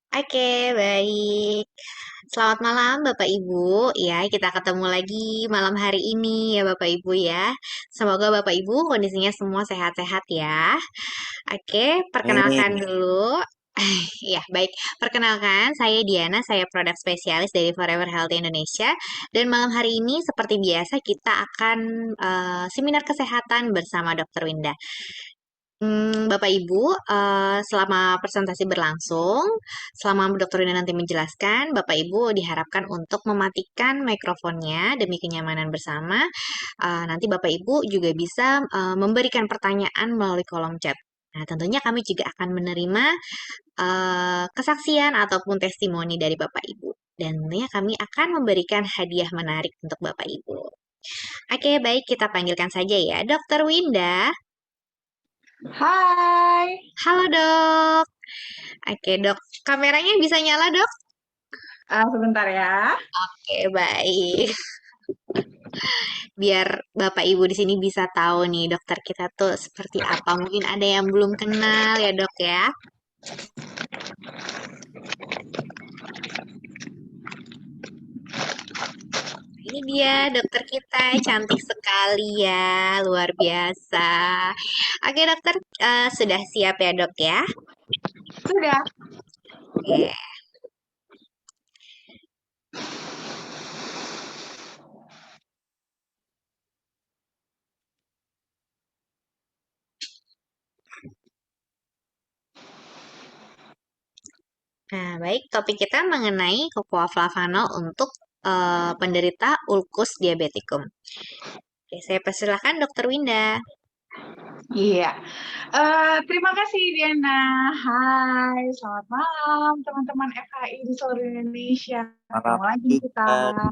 Oke, baik. Selamat malam Bapak Ibu. Ya, kita ketemu lagi malam hari ini ya Bapak Ibu ya. Semoga Bapak Ibu kondisinya semua sehat-sehat ya. Oke, perkenalkan Amin. dulu. Ya, baik. Perkenalkan, saya Diana, saya produk spesialis dari Forever Healthy Indonesia. Dan malam hari ini seperti biasa kita akan seminar kesehatan bersama Dr. Winda. Bapak Ibu, selama presentasi berlangsung, selama Dokter Rina nanti menjelaskan, Bapak Ibu diharapkan untuk mematikan mikrofonnya demi kenyamanan bersama. Nanti Bapak Ibu juga bisa memberikan pertanyaan melalui kolom chat. Nah, tentunya kami juga akan menerima kesaksian ataupun testimoni dari Bapak Ibu. Dan tentunya kami akan memberikan hadiah menarik untuk Bapak Ibu. Oke, baik, kita panggilkan saja ya, Dokter Winda. Hai. Halo dok. Oke dok, kameranya bisa nyala dok? Sebentar ya. Oke baik. Biar Bapak Ibu di sini bisa tahu nih dokter kita tuh seperti apa. Mungkin ada yang belum kenal ya dok ya. Ini dia dokter kita, cantik sekali ya, luar biasa. Oke dokter, sudah siap ya dok ya? Sudah. Oke. Nah, baik, topik kita mengenai Cocoa Flavanol untuk penderita ulkus diabetikum. Oke, saya persilahkan Dokter Winda. Iya. Terima kasih Diana. Hai, selamat malam teman-teman FHI di seluruh Indonesia. Malam Ketemu lagi nih kita. juga.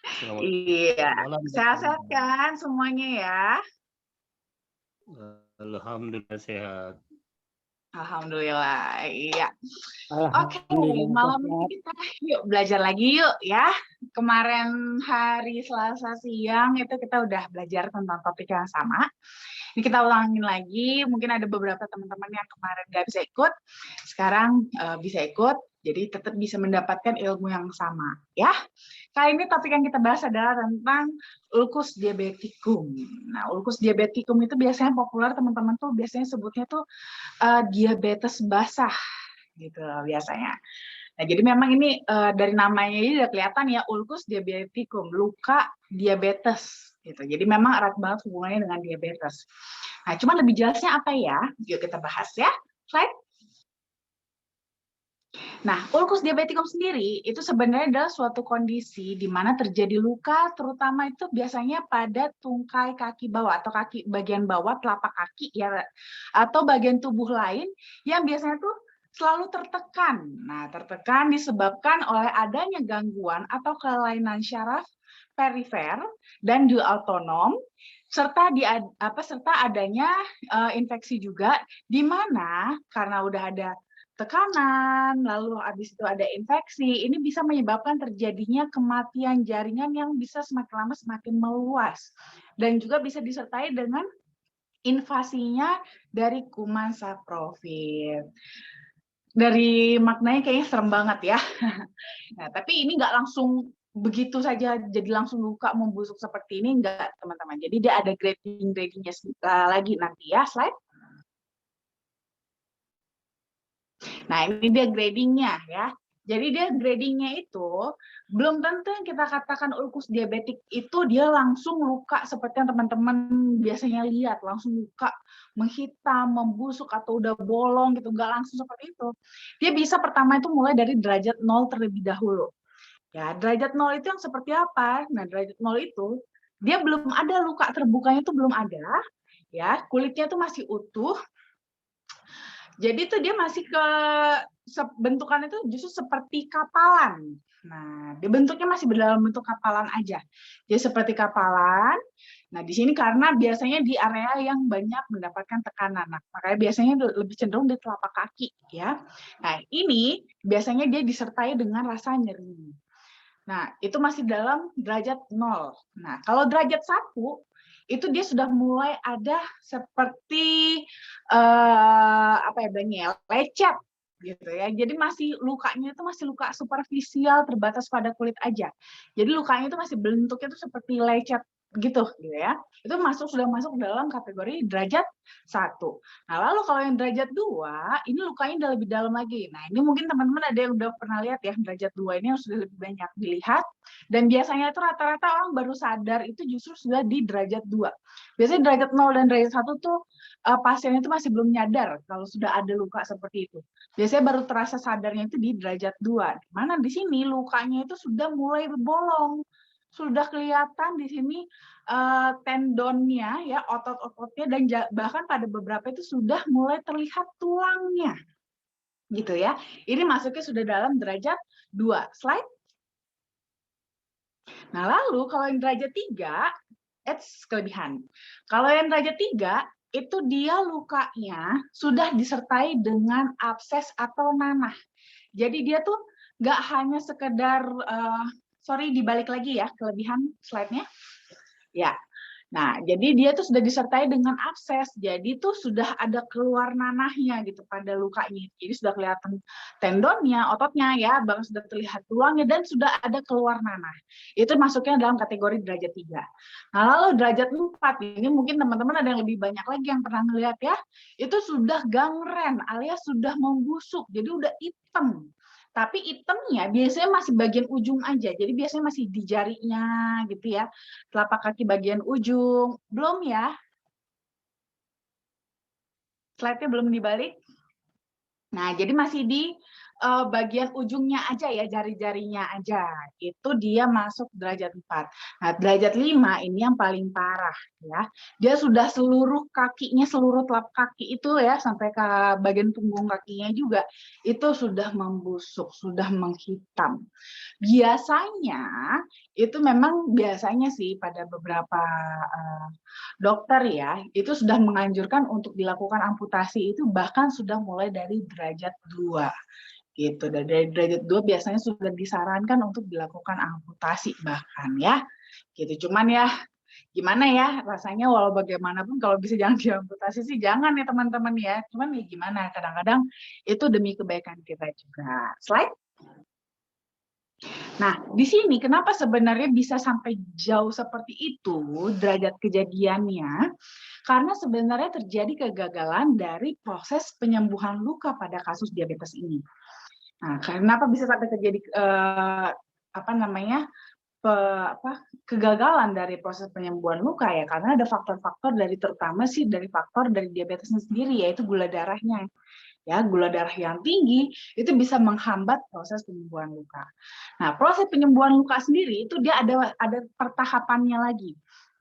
Selamat Iya. malam. Sehat-sehat kan semuanya ya? Alhamdulillah sehat. Alhamdulillah. Iya. Oke, Alhamdulillah malam ini sehat. kita yuk belajar lagi yuk ya. Kemarin hari Selasa siang itu kita udah belajar tentang topik yang sama. Ini kita ulangin lagi, mungkin ada beberapa teman-teman yang kemarin nggak bisa ikut, sekarang bisa ikut, jadi tetap bisa mendapatkan ilmu yang sama, ya. Kali ini topik yang kita bahas adalah tentang ulcus diabeticum. Nah, ulcus diabeticum itu biasanya populer teman-teman tuh biasanya sebutnya tuh diabetes basah, gitu loh biasanya. Nah, jadi memang ini dari namanya ini udah kelihatan ya, ulcus diabeticum, luka diabetes gitu. Jadi memang erat banget hubungannya dengan diabetes. Nah, cuman lebih jelasnya apa ya? Yuk kita bahas ya. Slide. Nah, ulcus diabeticum sendiri itu sebenarnya adalah suatu kondisi di mana terjadi luka, terutama itu biasanya pada tungkai kaki bawah atau kaki bagian bawah telapak kaki ya, atau bagian tubuh lain yang biasanya tuh selalu tertekan. Nah, tertekan disebabkan oleh adanya gangguan atau kelainan syaraf perifer dan juga autonom serta adanya infeksi juga di mana karena udah ada tekanan, lalu habis itu ada infeksi, ini bisa menyebabkan terjadinya kematian jaringan yang bisa semakin lama semakin meluas. Dan juga bisa disertai dengan invasinya dari kuman saprofit. Dari maknanya kayaknya serem banget ya. Nah, tapi ini nggak langsung begitu saja jadi langsung luka membusuk seperti ini, nggak teman-teman. Jadi dia ada grading-gradingnya lagi nanti ya, slide. Nah, ini dia gradingnya ya. Jadi dia gradingnya itu belum tentu yang kita katakan ulkus diabetik itu dia langsung luka seperti yang teman-teman biasanya lihat, langsung luka menghitam, membusuk atau udah bolong gitu, nggak langsung seperti itu. Dia bisa pertama itu mulai dari derajat 0 terlebih dahulu. Ya, derajat 0 itu yang seperti apa? Nah, derajat 0 itu dia belum ada luka terbukanya itu belum ada, ya, kulitnya itu masih utuh. Jadi tuh dia masih bentukannya itu justru seperti kapalan. Nah, dia bentuknya masih berdalam bentuk kapalan aja. Dia seperti kapalan. Nah, di sini karena biasanya di area yang banyak mendapatkan tekanan. Nah, makanya biasanya lebih cenderung di telapak kaki, ya. Nah, ini biasanya dia disertai dengan rasa nyeri. Nah, itu masih dalam derajat 0. Nah, kalau derajat 1 itu dia sudah mulai ada seperti lecet gitu ya. Jadi lukanya itu masih luka superficial terbatas pada kulit aja. Jadi lukanya itu masih bentuknya itu seperti lecet gitu ya. Itu sudah masuk dalam kategori derajat 1. Nah, lalu kalau yang derajat 2, ini lukanya udah lebih dalam lagi. Nah, ini mungkin teman-teman ada yang udah pernah lihat ya, derajat 2 ini yang sudah lebih banyak dilihat. Dan biasanya itu rata-rata orang baru sadar itu justru sudah di derajat 2. Biasanya derajat 0 dan derajat 1 tuh pasien itu masih belum nyadar kalau sudah ada luka seperti itu. Biasanya baru terasa sadarnya itu di derajat 2. Di mana di sini lukanya itu sudah mulai berbolong. Sudah kelihatan di sini tendonnya, ya, otot-ototnya, dan bahkan pada beberapa itu sudah mulai terlihat tulangnya. Gitu ya. Ini masuknya sudah dalam derajat 2. Slide. Nah, lalu kalau yang derajat 3, kelebihan. Kalau yang derajat 3, itu dia lukanya sudah disertai dengan abses atau nanah. Jadi dia tuh nggak hanya sekedar, dibalik lagi ya, kelebihan slide-nya. Ya. Nah, jadi dia tuh sudah disertai dengan abses. Jadi tuh sudah ada keluar nanahnya gitu pada lukanya. Jadi sudah kelihatan tendonnya, ototnya ya, bahkan sudah terlihat tulangnya dan sudah ada keluar nanah. Itu masuknya dalam kategori derajat 3. Nah, lalu derajat 4 ini mungkin teman-teman ada yang lebih banyak lagi yang pernah melihat ya. Itu sudah gangren alias sudah membusuk. Jadi udah hitam. Tapi itemnya biasanya masih bagian ujung aja. Jadi biasanya masih di jarinya gitu ya. Telapak kaki bagian ujung. Belum ya? Slide-nya belum dibalik. Nah, jadi masih di bagian ujungnya aja ya, jari-jarinya aja. Itu dia masuk derajat 4. Nah, derajat 5 ini yang paling parah ya. Dia sudah seluruh kakinya, seluruh telapak kaki itu ya, sampai ke bagian punggung kakinya juga, itu sudah membusuk, sudah menghitam. Biasanya, itu memang biasanya sih pada beberapa dokter ya, itu sudah menganjurkan untuk dilakukan amputasi itu bahkan sudah mulai dari derajat 2. Gitu. Dari derajat 2 biasanya sudah disarankan untuk dilakukan amputasi bahkan ya. Gitu. Cuman ya gimana ya rasanya, walau bagaimanapun kalau bisa jangan diamputasi sih jangan ya teman-teman ya. Cuman ya gimana, kadang-kadang itu demi kebaikan kita juga. Slide. Nah, di sini kenapa sebenarnya bisa sampai jauh seperti itu derajat kejadiannya? Karena sebenarnya terjadi kegagalan dari proses penyembuhan luka pada kasus diabetes ini. Nah, kenapa bisa sampai terjadi kegagalan dari proses penyembuhan luka ya? Karena ada faktor-faktor terutama sih dari faktor dari diabetesnya sendiri, yaitu gula darahnya. Ya, gula darah yang tinggi itu bisa menghambat proses penyembuhan luka. Nah, proses penyembuhan luka sendiri itu dia ada pertahapannya lagi.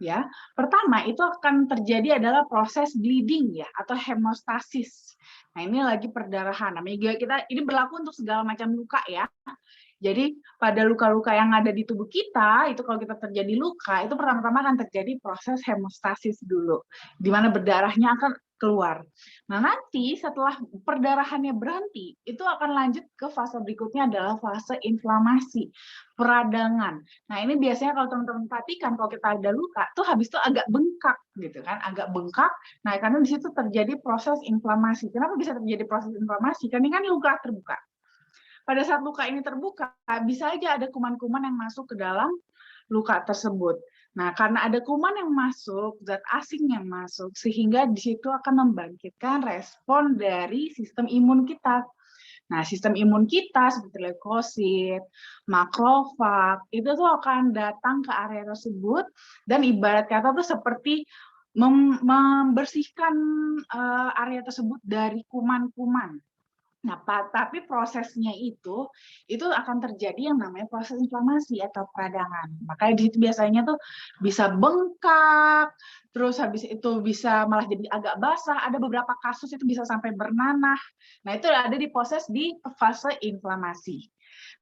Ya, pertama itu akan terjadi adalah proses bleeding ya atau hemostasis. Nah, ini lagi perdarahan. Namanya ini berlaku untuk segala macam luka ya. Jadi pada luka-luka yang ada di tubuh kita, itu kalau kita terjadi luka, itu pertama-tama akan terjadi proses hemostasis dulu, di mana berdarahnya akan keluar. Nah, nanti setelah perdarahannya berhenti, itu akan lanjut ke fase berikutnya adalah fase inflamasi, peradangan. Nah, ini biasanya kalau teman-teman perhatikan, kalau kita ada luka, tuh habis itu agak bengkak, gitu kan, agak bengkak. Nah, karena di situ terjadi proses inflamasi. Kenapa bisa terjadi proses inflamasi? Karena ini kan luka terbuka. Pada saat luka ini terbuka, bisa aja ada kuman-kuman yang masuk ke dalam luka tersebut. Nah, karena ada kuman yang masuk, zat asing yang masuk, sehingga di situ akan membangkitkan respon dari sistem imun kita. Nah, sistem imun kita seperti leukosit, makrofag, itu tuh akan datang ke area tersebut dan ibarat kata tuh seperti membersihkan area tersebut dari kuman-kuman. Nah, tapi prosesnya itu akan terjadi yang namanya proses inflamasi atau peradangan. Makanya di situ biasanya tuh bisa bengkak, terus habis itu bisa malah jadi agak basah. Ada beberapa kasus itu bisa sampai bernanah. Nah, itu ada di fase inflamasi.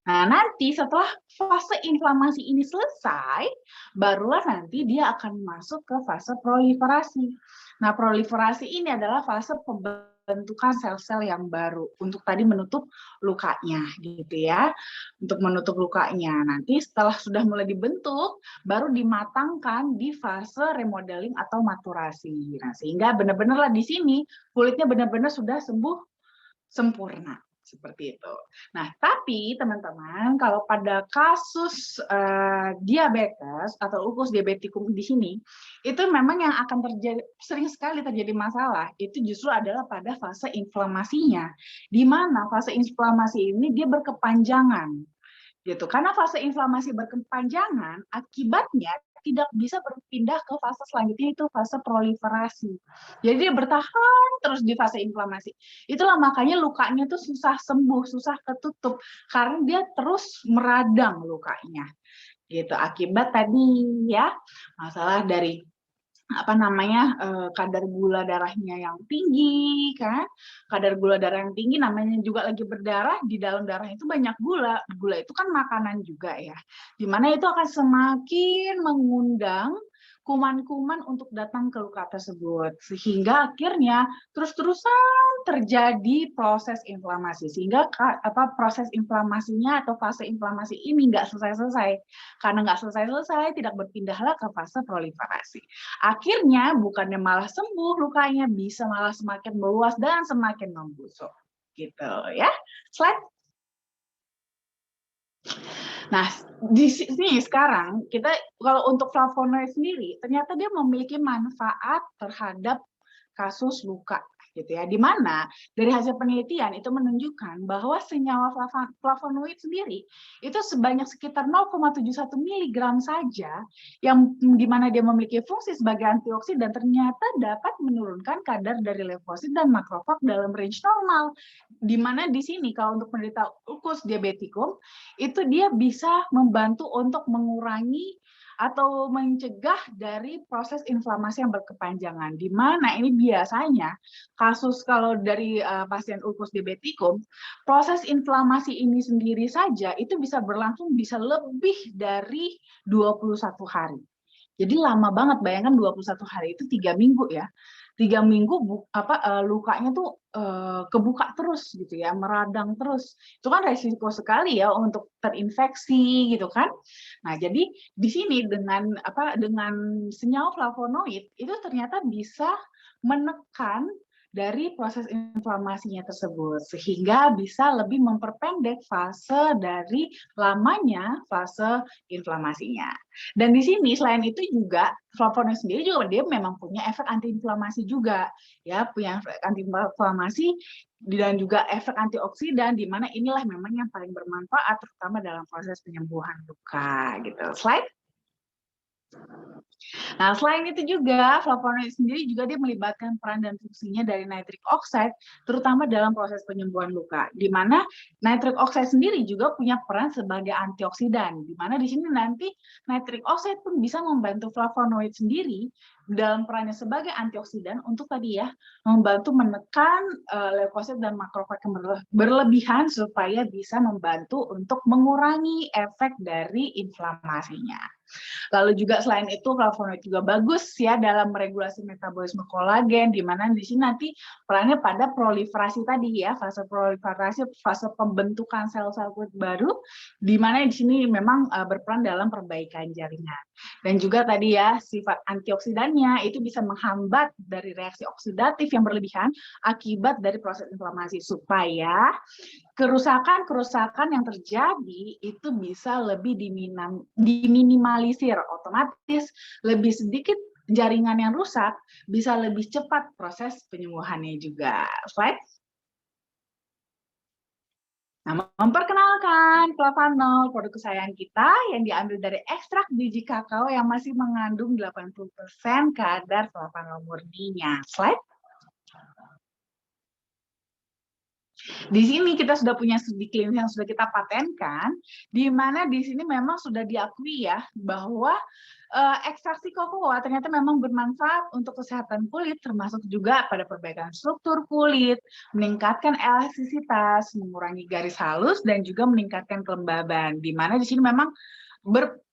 Nah, nanti setelah fase inflamasi ini selesai, barulah nanti dia akan masuk ke fase proliferasi. Nah, proliferasi ini adalah fase pembentukan pembentukan sel-sel yang baru untuk tadi menutup lukanya gitu ya. Untuk menutup lukanya. Nanti setelah sudah mulai dibentuk, baru dimatangkan di fase remodeling atau maturasi. Nah, sehingga benar-benar di sini kulitnya benar-benar sudah sembuh sempurna. Seperti itu. Nah, tapi teman-teman, kalau pada kasus diabetes atau ulkus diabetikum di sini, itu memang yang akan terjadi, sering sekali terjadi masalah, itu justru adalah pada fase inflamasinya. Di mana fase inflamasi ini dia berkepanjangan. Gitu. Karena fase inflamasi berkepanjangan, akibatnya tidak bisa berpindah ke fase selanjutnya, itu fase proliferasi. Jadi dia bertahan terus di fase inflamasi. Itulah makanya lukanya tuh susah sembuh, susah ketutup karena dia terus meradang lukanya. Gitu. Akibat tadi ya, masalah dari kadar gula darahnya yang tinggi kan, kadar gula darah yang tinggi namanya juga lagi berdarah, di dalam darah itu banyak gula itu kan makanan juga ya, dimana itu akan semakin mengundang kuman-kuman untuk datang ke luka tersebut, sehingga akhirnya terus-terusan terjadi proses inflamasi, sehingga proses inflamasinya atau fase inflamasi ini nggak selesai-selesai. Karena nggak selesai-selesai, tidak berpindahlah ke fase proliferasi. Akhirnya bukannya malah sembuh, lukanya bisa malah semakin meluas dan semakin membusuk. Gitu ya. Slide. Nah, di sini sekarang kita kalau untuk flavonoid sendiri, ternyata dia memiliki manfaat terhadap kasus luka gitu ya. Di mana dari hasil penelitian itu menunjukkan bahwa senyawa flavonoid sendiri itu sebanyak sekitar 0,71 mg saja yang di mana dia memiliki fungsi sebagai antioksidan, ternyata dapat menurunkan kadar dari leukosit dan makrofag dalam range normal. Di mana di sini kalau untuk penderita ulkus diabetikum itu dia bisa membantu untuk mengurangi atau mencegah dari proses inflamasi yang berkepanjangan. Di mana ini biasanya kasus kalau dari pasien ulkus diabetikum, proses inflamasi ini sendiri saja itu bisa berlangsung bisa lebih dari 21 hari. Jadi lama banget, bayangkan 21 hari itu 3 minggu ya. 3 minggu lukanya tuh kebuka terus gitu ya, meradang terus. Itu kan resiko sekali ya untuk terinfeksi gitu kan. Nah, jadi di sini dengan senyawa flavonoid itu ternyata bisa menekan dari proses inflamasinya tersebut, sehingga bisa lebih memperpendek fase dari lamanya fase inflamasinya. Dan di sini selain itu juga flavonoid sendiri juga dia memang punya efek antiinflamasi juga, ya, punya efek antiinflamasi dan juga efek antioksidan, di mana inilah memang yang paling bermanfaat terutama dalam proses penyembuhan luka gitu. Slide. Nah, selain itu juga flavonoid sendiri juga dia melibatkan peran dan fungsinya dari nitric oxide, terutama dalam proses penyembuhan luka. Di mana nitric oxide sendiri juga punya peran sebagai antioksidan. Di mana di sini nanti nitric oxide pun bisa membantu flavonoid sendiri dalam perannya sebagai antioksidan untuk tadi ya membantu menekan leukosit dan makrofag yang berlebihan supaya bisa membantu untuk mengurangi efek dari inflamasinya. Lalu juga selain itu flavonoid juga bagus ya dalam meregulasi metabolisme kolagen, di mana di sini nanti perannya pada proliferasi tadi ya, fase proliferasi, fase pembentukan sel-sel kulit baru, di mana di sini memang berperan dalam perbaikan jaringan. Dan juga tadi ya sifat antioksidannya itu bisa menghambat dari reaksi oksidatif yang berlebihan akibat dari proses inflamasi, supaya kerusakan-kerusakan yang terjadi itu bisa lebih diminimalisir, otomatis lebih sedikit jaringan yang rusak, bisa lebih cepat proses penyembuhannya juga. Slide. Nah, memperkenalkan flavanol, produk kesayangan kita yang diambil dari ekstrak biji kakao yang masih mengandung 80% kadar flavanol murninya. Slide. Di sini kita sudah punya studi klinis yang sudah kita patenkan, di mana di sini memang sudah diakui ya bahwa ekstraksi kokoa ternyata memang bermanfaat untuk kesehatan kulit, termasuk juga pada perbaikan struktur kulit, meningkatkan elastisitas, mengurangi garis halus, dan juga meningkatkan kelembaban. Di mana di sini memang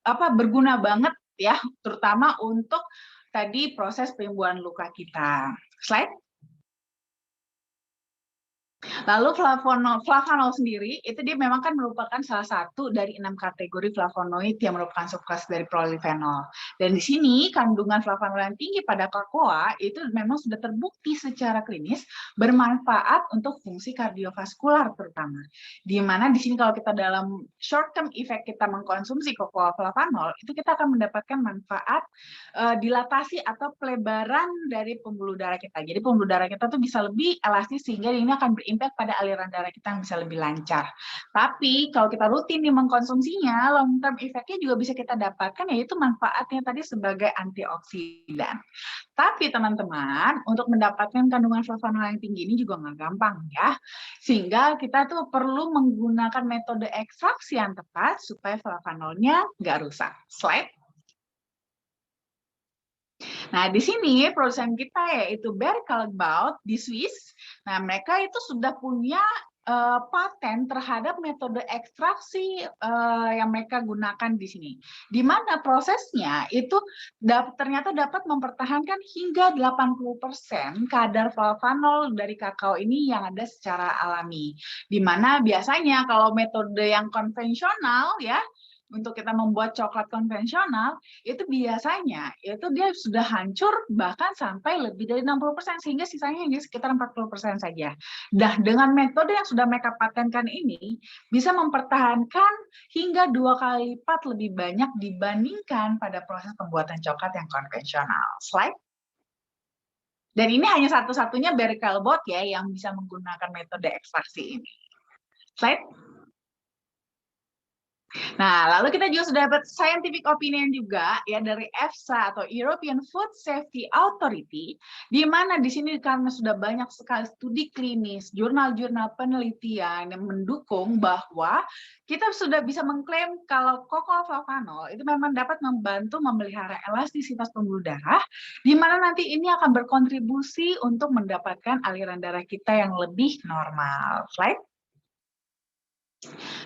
berguna banget ya, terutama untuk tadi proses penyembuhan luka kita. Slide. Lalu flavanol sendiri itu dia memang kan merupakan salah satu dari 6 kategori flavonoid yang merupakan subkelas dari polyphenol. Dan di sini kandungan flavanol yang tinggi pada kokoa itu memang sudah terbukti secara klinis bermanfaat untuk fungsi kardiovaskular terutama. Di mana di sini kalau kita dalam short term effect kita mengkonsumsi kokoa flavanol itu kita akan mendapatkan manfaat dilatasi atau pelebaran dari pembuluh darah kita. Jadi pembuluh darah kita tuh bisa lebih elastis sehingga ini akan berimpact pada aliran darah kita yang bisa lebih lancar. Tapi kalau kita rutin nih mengkonsumsinya, long term effect-nya juga bisa kita dapatkan, yaitu manfaatnya tadi sebagai antioksidan. Tapi teman-teman, untuk mendapatkan kandungan flavanol yang tinggi ini juga nggak gampang ya. Sehingga kita tuh perlu menggunakan metode ekstraksi yang tepat supaya flavanolnya nggak rusak. Slide. Nah, di sini produsen kita yaitu Berkelbaut di Swiss. Nah, mereka itu sudah punya paten terhadap metode ekstraksi yang mereka gunakan di sini. Di mana prosesnya itu ternyata dapat mempertahankan hingga 80% kadar flavanol dari kakao ini yang ada secara alami. Di mana biasanya kalau metode yang konvensional ya, untuk kita membuat coklat konvensional, itu biasanya itu dia sudah hancur bahkan sampai lebih dari 60%, sehingga sisanya hanya sekitar 40% saja. Nah, dengan metode yang sudah mereka patenkan ini, bisa mempertahankan hingga 2 kali lipat lebih banyak dibandingkan pada proses pembuatan coklat yang konvensional. Slide. Dan ini hanya satu-satunya Berkelbaut ya yang bisa menggunakan metode ekstraksi ini. Slide. Nah, lalu kita juga sudah dapat scientific opinion juga ya dari EFSA atau European Food Safety Authority, di mana di sini karena sudah banyak sekali studi klinis, jurnal-jurnal penelitian yang mendukung bahwa kita sudah bisa mengklaim kalau cocoa flavanol itu memang dapat membantu memelihara elastisitas pembuluh darah, di mana nanti ini akan berkontribusi untuk mendapatkan aliran darah kita yang lebih normal. Slide.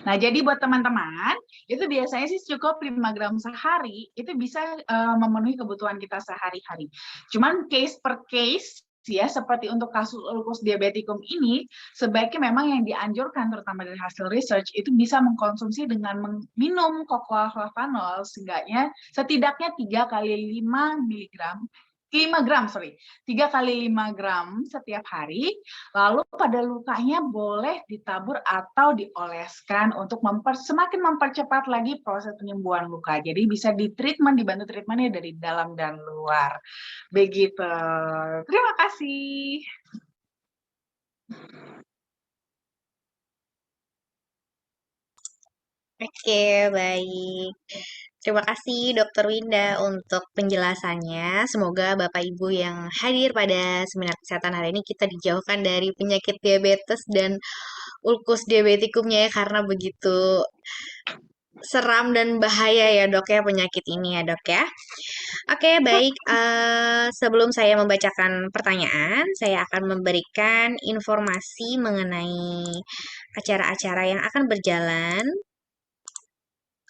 Nah, jadi buat teman-teman, itu biasanya sih cukup 5 gram sehari, itu bisa memenuhi kebutuhan kita sehari-hari. Cuman case per case, ya seperti untuk kasus ulcus diabeticum ini, sebaiknya memang yang dianjurkan, terutama dari hasil research, itu bisa mengkonsumsi dengan minum cocoa flavanol, setidaknya 3 kali 5 miligram, 3 kali 5 gram setiap hari. Lalu pada lukanya boleh ditabur atau dioleskan untuk semakin mempercepat lagi proses penyembuhan luka. Jadi bisa dibantu treatmentnya dari dalam dan luar. Begitu. Terima kasih. Oke, baik. Terima kasih Dokter Winda untuk penjelasannya. Semoga Bapak Ibu yang hadir pada seminar kesehatan hari ini kita dijauhkan dari penyakit diabetes dan ulkus diabeticumnya ya, karena begitu seram dan bahaya ya Dok ya penyakit ini ya Dok ya. Oke, baik. Sebelum saya membacakan pertanyaan, saya akan memberikan informasi mengenai acara-acara yang akan berjalan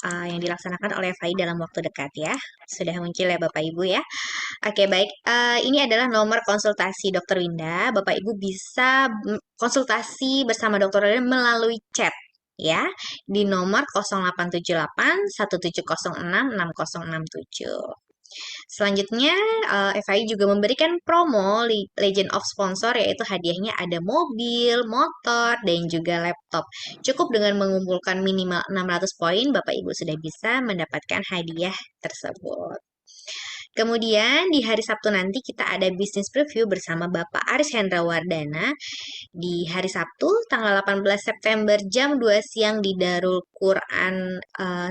yang dilaksanakan oleh FAI dalam waktu dekat ya. Sudah muncul ya Bapak Ibu ya. Oke, baik. Ini adalah nomor konsultasi Dokter Winda. Bapak Ibu bisa konsultasi bersama Dokter Winda melalui chat ya di nomor 0878 1706 6067. Selanjutnya, FAI juga memberikan promo Legend of Sponsor, yaitu hadiahnya ada mobil, motor, dan juga laptop. Cukup dengan mengumpulkan minimal 600 poin, Bapak Ibu sudah bisa mendapatkan hadiah tersebut. Kemudian di hari Sabtu nanti kita ada bisnis preview bersama Bapak Aris Hendrawardana di hari Sabtu tanggal 18 September jam 2 siang di Darul Quran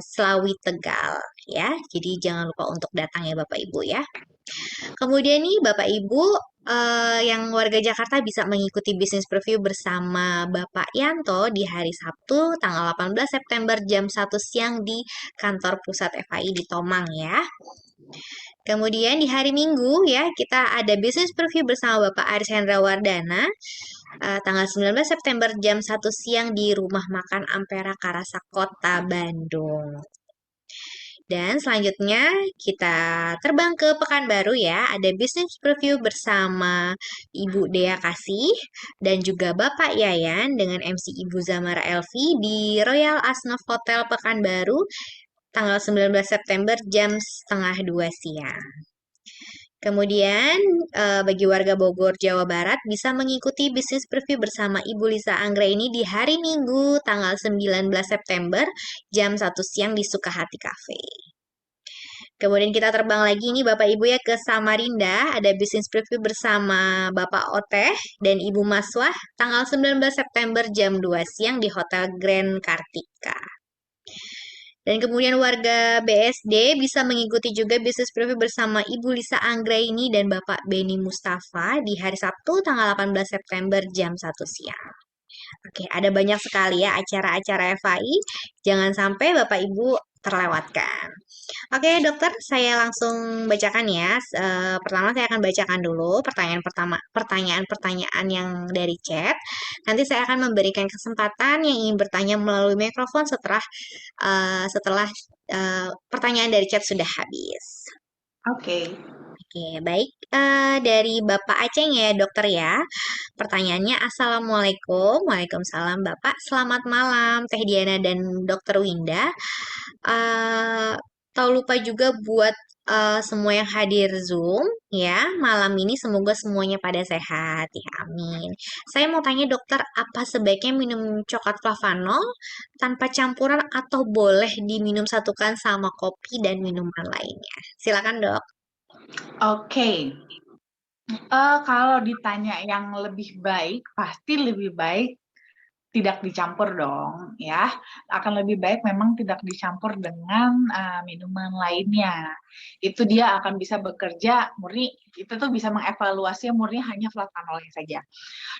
Slawi Tegal ya. Jadi jangan lupa untuk datang ya Bapak Ibu ya. Kemudian nih Bapak Ibu yang warga Jakarta bisa mengikuti bisnis preview bersama Bapak Yanto di hari Sabtu tanggal 18 September jam 1 siang di kantor pusat FAI di Tomang ya. Kemudian di hari Minggu ya kita ada bisnis preview bersama Bapak Aris Hendrawardana tanggal 19 September jam 1 siang di Rumah Makan Ampera Karasa Kota Bandung. Dan selanjutnya kita terbang ke Pekanbaru ya. Ada business preview bersama Ibu Dea Kasih dan juga Bapak Yayan dengan MC Ibu Zamara Elvi di Royal Asnov Hotel Pekanbaru tanggal 19 September jam setengah 2 siang. Kemudian bagi warga Bogor, Jawa Barat bisa mengikuti bisnis preview bersama Ibu Lisa Anggra ini di hari Minggu tanggal 19 September jam 1 siang di Sukahati Cafe. Kemudian kita terbang lagi nih Bapak Ibu ya ke Samarinda, ada bisnis preview bersama Bapak Oteh dan Ibu Maswah tanggal 19 September jam 2 siang di Hotel Grand Kartika. Dan kemudian warga BSD bisa mengikuti juga bisnis preview bersama Ibu Lisa Anggraini dan Bapak Beni Mustafa di hari Sabtu tanggal 18 September jam 1 siang. Oke, ada banyak sekali ya acara-acara FAI. Jangan sampai Bapak Ibu terlewatkan. Oke, dokter, saya langsung bacakan ya. Pertama saya akan bacakan dulu pertanyaan-pertanyaan yang dari chat. Nanti saya akan memberikan kesempatan yang ingin bertanya melalui mikrofon setelah pertanyaan dari chat sudah habis. Oke. Oke, baik. Dari Bapak Aceh ya, dokter ya. Pertanyaannya, Assalamualaikum. Waalaikumsalam, Bapak. Selamat malam, Teh Diana dan Dokter Winda. Tak lupa juga buat semua yang hadir Zoom ya. Malam ini semoga semuanya pada sehat ya. Amin. Saya mau tanya dokter, apa sebaiknya minum coklat flavanol tanpa campuran atau boleh diminum satukan sama kopi dan minuman lainnya? Silakan, Dok. Oke. Kalau ditanya yang lebih baik, pasti lebih baik tidak dicampur dong, ya. Akan lebih baik memang tidak dicampur dengan minuman lainnya. Itu dia akan bisa bekerja murni, itu tuh bisa mengevaluasi murni hanya flavanolnya saja.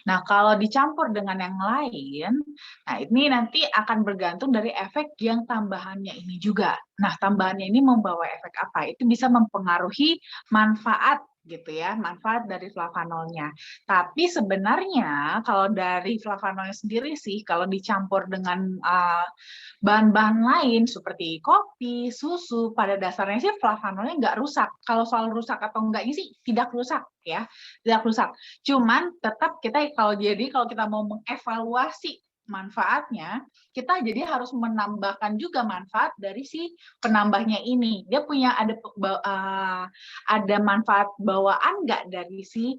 Nah, kalau dicampur dengan yang lain, nah ini nanti akan bergantung dari efek yang tambahannya ini juga. Nah, tambahannya ini membawa efek apa? Itu bisa mempengaruhi manfaat gitu ya, manfaat dari flavanolnya. Tapi sebenarnya kalau dari flavanolnya sendiri sih, kalau dicampur dengan bahan-bahan lain seperti kopi, susu, pada dasarnya sih flavanolnya nggak rusak. Kalau soal rusak atau enggaknya sih tidak rusak ya, tidak rusak. Cuman tetap kita kalau kita mau mengevaluasi manfaatnya, kita jadi harus menambahkan juga manfaat dari si penambahnya ini. Dia punya ada manfaat bawaan nggak dari si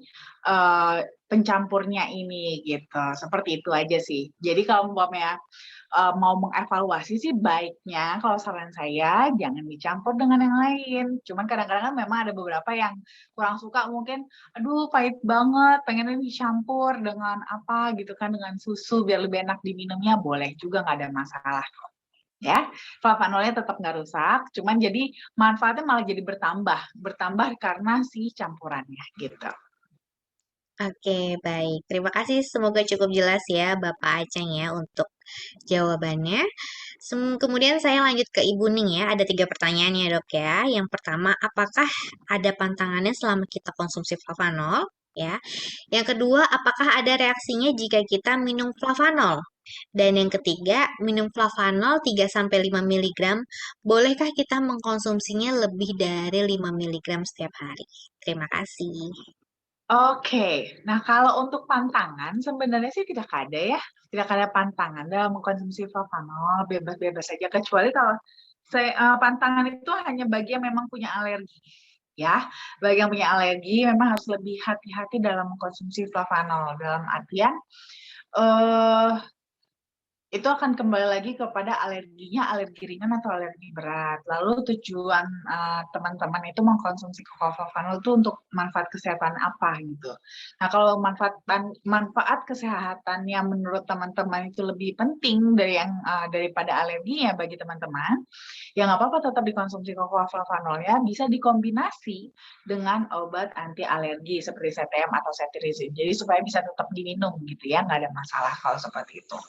pencampurnya ini gitu. Seperti itu aja sih. Jadi kalau umpamanya mau mengevaluasi sih baiknya kalau saran saya jangan dicampur dengan yang lain. Cuman kadang-kadang kan memang ada beberapa yang kurang suka mungkin, aduh pahit banget, pengennya dicampur dengan apa gitu kan, dengan susu biar lebih enak diminumnya, boleh juga nggak ada masalah. Ya, flavanolnya tetap nggak rusak, cuman jadi manfaatnya malah jadi bertambah karena si campurannya gitu. Oke, baik. Terima kasih. Semoga cukup jelas ya Bapak Aceng ya untuk jawabannya. Kemudian saya lanjut ke Ibu Ning ya. Ada 3 pertanyaan ya dok ya. Yang pertama, apakah ada pantangannya selama kita konsumsi flavanol? Ya. Yang kedua, apakah ada reaksinya jika kita minum flavanol? Dan yang ketiga, minum flavanol 3-5 mg, bolehkah kita mengkonsumsinya lebih dari 5 mg setiap hari? Terima kasih. Oke, nah kalau untuk pantangan sebenarnya sih tidak ada ya, tidak ada pantangan dalam mengkonsumsi flavanol, bebas-bebas saja, kecuali kalau pantangan itu hanya bagi yang memang punya alergi. Ya, bagi yang punya alergi memang harus lebih hati-hati dalam mengkonsumsi flavanol. Dalam artian itu akan kembali lagi kepada alerginya, alergi ringan atau alergi berat. Lalu tujuan teman-teman itu mengkonsumsi flavanol itu untuk manfaat kesehatan apa gitu. Nah, kalau manfaat kesehatan yang menurut teman-teman itu lebih penting daripada alerginya bagi teman-teman, ya nggak apa-apa tetap dikonsumsi flavanol ya, bisa dikombinasi dengan obat anti alergi seperti CTM atau cetirizine. Jadi supaya bisa tetap diminum gitu ya, nggak ada masalah kalau seperti itu.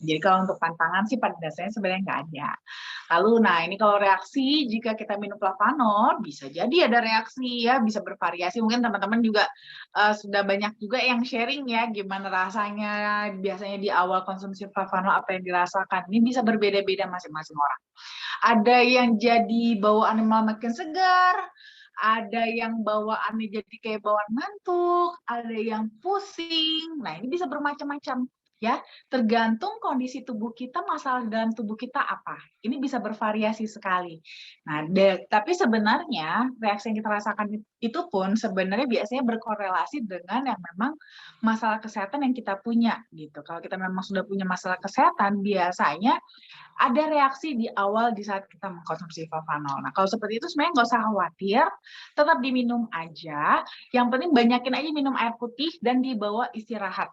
Jadi kalau untuk pantangan sih pada dasarnya sebenarnya nggak ada. Lalu, nah ini kalau reaksi jika kita minum flavanol bisa jadi ada reaksi ya, bisa bervariasi. Mungkin teman-teman juga sudah banyak juga yang sharing ya gimana rasanya biasanya di awal konsumsi flavanol apa yang dirasakan. Ini bisa berbeda-beda masing-masing orang. Ada yang jadi bawaannya malah makin segar, ada yang bawaannya jadi kayak bawaan ngantuk, ada yang pusing. Nah, ini bisa bermacam-macam ya, tergantung kondisi tubuh kita, masalah dalam tubuh kita apa. Ini bisa bervariasi sekali. Nah, tapi sebenarnya reaksi yang kita rasakan itu pun sebenarnya biasanya berkorelasi dengan yang memang masalah kesehatan yang kita punya gitu. Kalau kita memang sudah punya masalah kesehatan, biasanya ada reaksi di awal di saat kita mengkonsumsi flavanol. Nah, kalau seperti itu sebenarnya nggak usah khawatir, tetap diminum aja. Yang penting banyakin aja minum air putih dan dibawa istirahat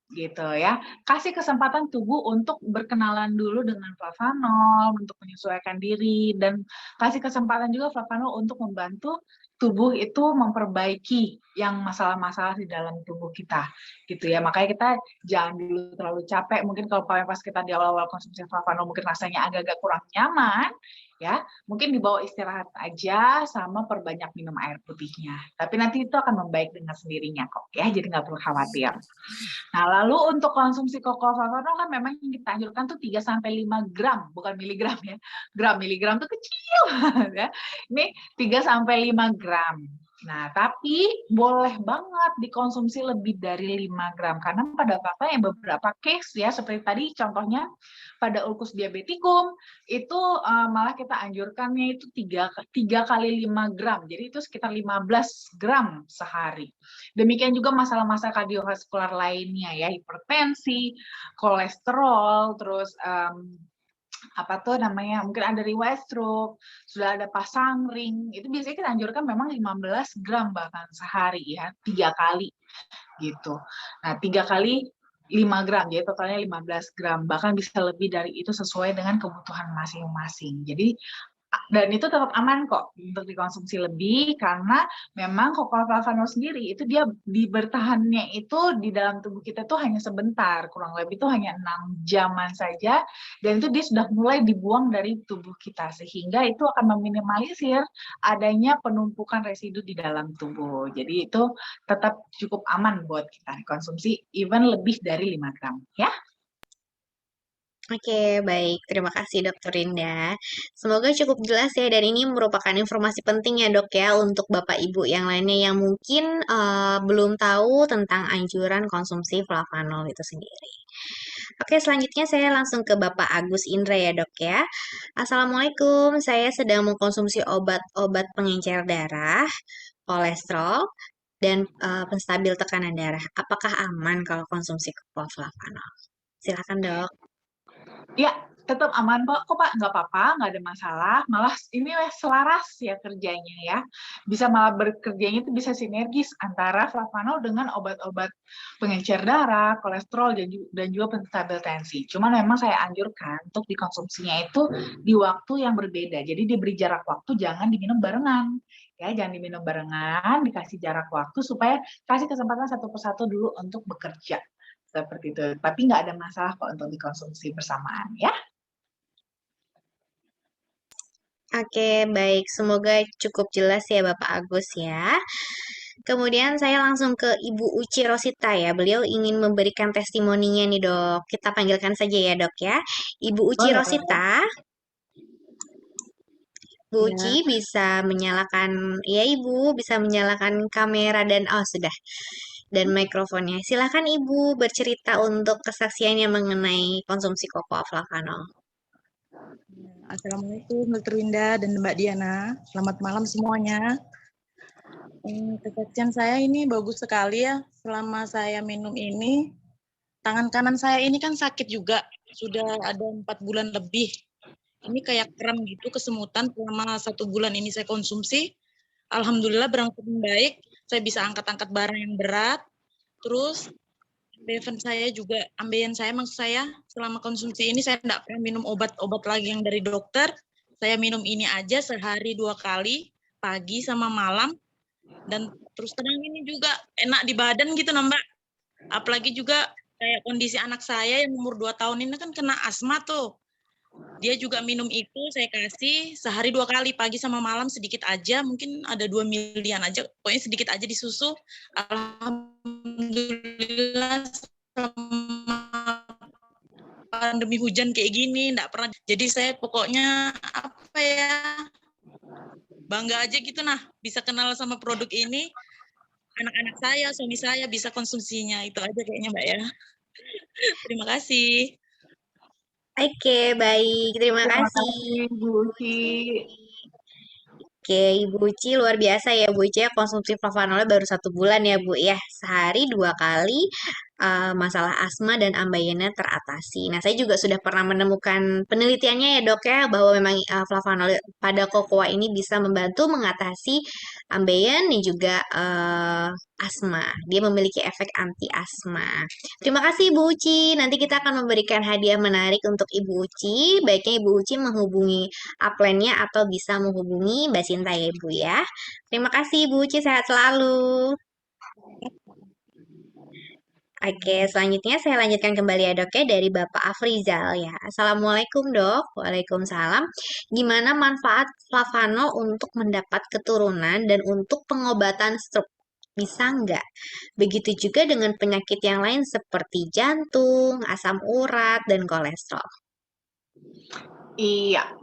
gitu ya. Kasih kesempatan tubuh untuk berkenalan dulu dengan flavanol, untuk menyesuaikan diri, dan kasih kesempatan juga flavanol untuk membantu tubuh itu memperbaiki yang masalah-masalah di dalam tubuh kita gitu ya. Makanya kita jangan dulu terlalu capek. Mungkin kalau pas kita di awal-awal konsumsi flavanol mungkin rasanya agak-agak kurang nyaman ya, mungkin dibawa istirahat aja sama perbanyak minum air putihnya. Tapi nanti itu akan membaik dengan sendirinya kok ya, jadi nggak perlu khawatir. Nah, lalu untuk konsumsi koko flavanol kan memang yang kita anjurkan tuh 3-5 gram, bukan miligram ya. Miligram tuh kecil ya. Ini 3-5 gram. Nah, tapi boleh banget dikonsumsi lebih dari 5 gram. Karena pada faktanya beberapa case ya, seperti tadi contohnya pada ulcus diabeticum, itu malah kita anjurkannya itu 3 kali 5 gram. Jadi itu sekitar 15 gram sehari. Demikian juga masalah-masalah kardiovaskular lainnya ya, hipertensi, kolesterol, terus apa tuh namanya, mungkin ada riwayat stroke, sudah ada pasang ring, itu biasanya kita anjurkan memang 15 gram bahkan sehari ya, 3 kali gitu. Nah, 3 kali 5 gram, jadi totalnya 15 gram, bahkan bisa lebih dari itu sesuai dengan kebutuhan masing-masing. Jadi dan itu tetap aman kok untuk dikonsumsi lebih karena memang koko flavanol sendiri itu dia bertahannya itu di dalam tubuh kita tuh hanya sebentar, kurang lebih itu hanya 6 jaman saja, dan itu dia sudah mulai dibuang dari tubuh kita sehingga itu akan meminimalisir adanya penumpukan residu di dalam tubuh. Jadi itu tetap cukup aman buat kita dikonsumsi even lebih dari 5 gram ya. Oke, baik. Terima kasih Dokter Rinda. Semoga cukup jelas ya, dan ini merupakan informasi penting ya dok ya untuk Bapak Ibu yang lainnya yang mungkin belum tahu tentang anjuran konsumsi flavanol itu sendiri. Oke, selanjutnya saya langsung ke Bapak Agus Indra ya dok ya. Assalamualaikum, saya sedang mengkonsumsi obat-obat pengencer darah, kolesterol, dan penstabil tekanan darah. Apakah aman kalau konsumsi flavanol? Silakan dok. Ya, tetap aman kok Pak, nggak apa-apa, nggak ada masalah. Malah ini selaras ya kerjanya ya. Bisa malah bekerjanya itu bisa sinergis antara flavanol dengan obat-obat pengencer darah, kolesterol, dan juga penstabil tensi. Cuman memang saya anjurkan untuk dikonsumsinya itu di waktu yang berbeda. Jadi diberi jarak waktu, jangan diminum barengan. Ya, jangan diminum barengan, dikasih jarak waktu supaya kasih kesempatan satu persatu dulu untuk bekerja. Seperti itu. Tapi nggak ada masalah kok untuk dikonsumsi bersamaan ya. Oke, baik. Semoga cukup jelas ya Bapak Agus ya. Kemudian saya langsung ke Ibu Uci Rosita ya. Beliau ingin memberikan testimoninya nih dok. Kita panggilkan saja ya dok ya. Ibu Uci Boleh. Rosita. Bu Ya. Uci bisa menyalakan, ya Ibu bisa menyalakan kamera dan sudah. Dan mikrofonnya. Silakan Ibu bercerita untuk kesaksiannya mengenai konsumsi koko flavanol. Assalamualaikum Dr. Winda dan Mbak Diana. Selamat malam semuanya. Kesaksian saya ini bagus sekali ya. Selama saya minum ini, tangan kanan saya ini kan sakit juga. Sudah ada 4 bulan lebih. Ini kayak kram gitu, kesemutan. Selama 1 bulan ini saya konsumsi. Alhamdulillah berangsur membaik. Saya bisa angkat-angkat barang yang berat. Terus ambeien saya maksud saya selama konsumsi ini saya tidak pernah minum obat-obat lagi yang dari dokter. Saya minum ini aja sehari 2 kali, pagi sama malam. Dan terus terang ini juga enak di badan gitu nah Mbak. Apalagi juga kayak kondisi anak saya yang umur 2 tahun ini kan kena asma tuh. Dia juga minum itu saya kasih sehari 2 kali, pagi sama malam sedikit aja, mungkin ada 2 milian aja, pokoknya sedikit aja di susu. Alhamdulillah selama pandemi hujan kayak gini, enggak pernah. Jadi saya pokoknya apa ya, bangga aja gitu nah, bisa kenal sama produk ini. Anak-anak saya, suami saya bisa konsumsinya. Itu aja kayaknya Mbak ya. Terima kasih. Oke, baik. Terima Terima kasih. kasih Bu Uci. Oke, Ibu Uci luar biasa ya Bu Uci ya, konsumsi flavanolnya baru 1 bulan ya Bu ya. Sehari 2 kali masalah asma dan ambeien teratasi. Nah, saya juga sudah pernah menemukan penelitiannya ya Dok ya, bahwa memang flavanol pada kokoa ini bisa membantu mengatasi ambeien dan juga asma. Dia memiliki efek anti asma. Terima kasih Ibu Uci. Nanti kita akan memberikan hadiah menarik untuk Ibu Uci. Baiknya Ibu Uci menghubungi upline-nya atau bisa menghubungi Mbak Sinta ya Ibu ya. Terima kasih Ibu Uci, sehat selalu. Oke, selanjutnya saya lanjutkan kembali ya Dok ya dari Bapak Afrizal ya. Assalamualaikum Dok. Waalaikumsalam. Gimana manfaat flavanol untuk mendapat keturunan dan untuk pengobatan stroke? Bisa nggak? Begitu juga dengan penyakit yang lain seperti jantung, asam urat, dan kolesterol. Iya.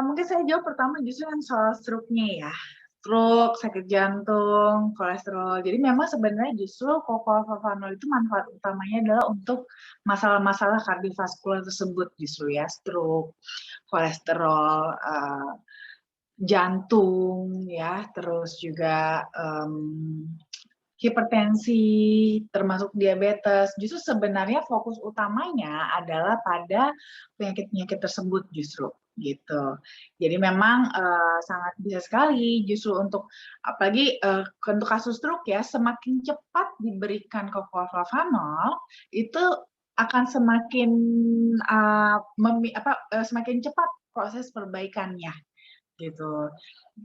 Mungkin saya jawab pertama justru yang soal stroke-nya ya. Stroke, sakit jantung, kolesterol. Jadi memang sebenarnya justru flavanol itu manfaat utamanya adalah untuk masalah-masalah kardiovaskular tersebut justru ya, stroke, kolesterol, jantung ya, terus juga hipertensi, termasuk diabetes. Justru sebenarnya fokus utamanya adalah pada penyakit-penyakit tersebut justru gitu. Jadi memang sangat bisa sekali justru untuk apalagi untuk kasus stroke ya, semakin cepat diberikan flavanol itu akan semakin semakin cepat proses perbaikannya gitu.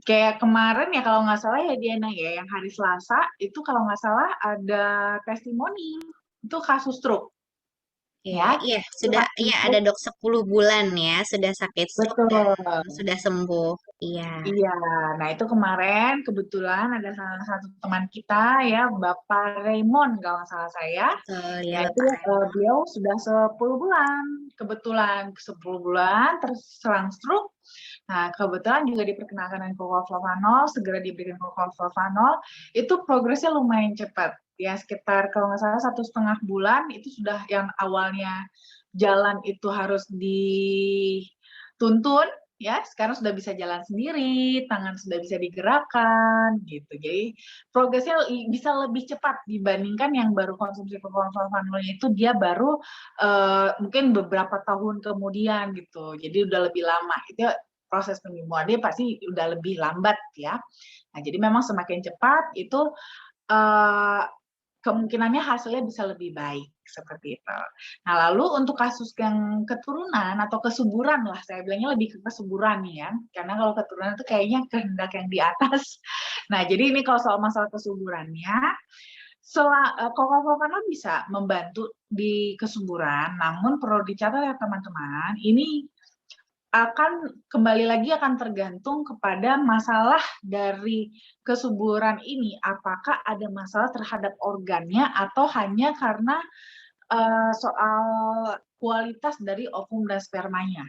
Kayak kemarin ya kalau nggak salah ya Diana ya, yang hari Selasa itu kalau nggak salah ada testimoni itu kasus stroke Iya, ya. iya, Itu sudah, kasus iya ada stroke. Dok 10 bulan ya, sudah sakit stroke dan Betul. sudah sembuh. Iya, Iya, nah itu kemarin kebetulan ada salah satu teman kita ya, Bapak Raymond kalau nggak salah saya. betul ya Nah itu Bapak Raymond. beliau sudah 10 bulan, kebetulan 10 bulan terserang stroke. Nah kebetulan juga diperkenalkan dengan flavanol, segera diberikan flavanol, itu progresnya lumayan cepat. Ya sekitar kalau nggak salah 1,5 bulan itu sudah yang awalnya jalan itu harus dituntun, ya sekarang sudah bisa jalan sendiri, tangan sudah bisa digerakkan gitu. Jadi progresnya bisa lebih cepat dibandingkan yang baru konsumsi flavanolnya itu dia baru mungkin beberapa tahun kemudian gitu. Jadi udah lebih lama. Itu proses penyembuhannya pasti udah lebih lambat ya. Nah, jadi memang semakin cepat itu kemungkinannya hasilnya bisa lebih baik seperti itu. Nah, lalu untuk kasus yang keturunan atau kesuburan lah, saya bilangnya lebih ke kesuburan nih ya, karena kalau keturunan itu kayaknya kehendak yang di atas. Nah, jadi ini kalau soal masalah kesuburannya, flavanol bisa membantu di kesuburan, namun perlu dicatat ya teman-teman, ini akan kembali lagi akan tergantung kepada masalah dari kesuburan ini, apakah ada masalah terhadap organnya atau hanya karena soal kualitas dari ovum dan spermanya.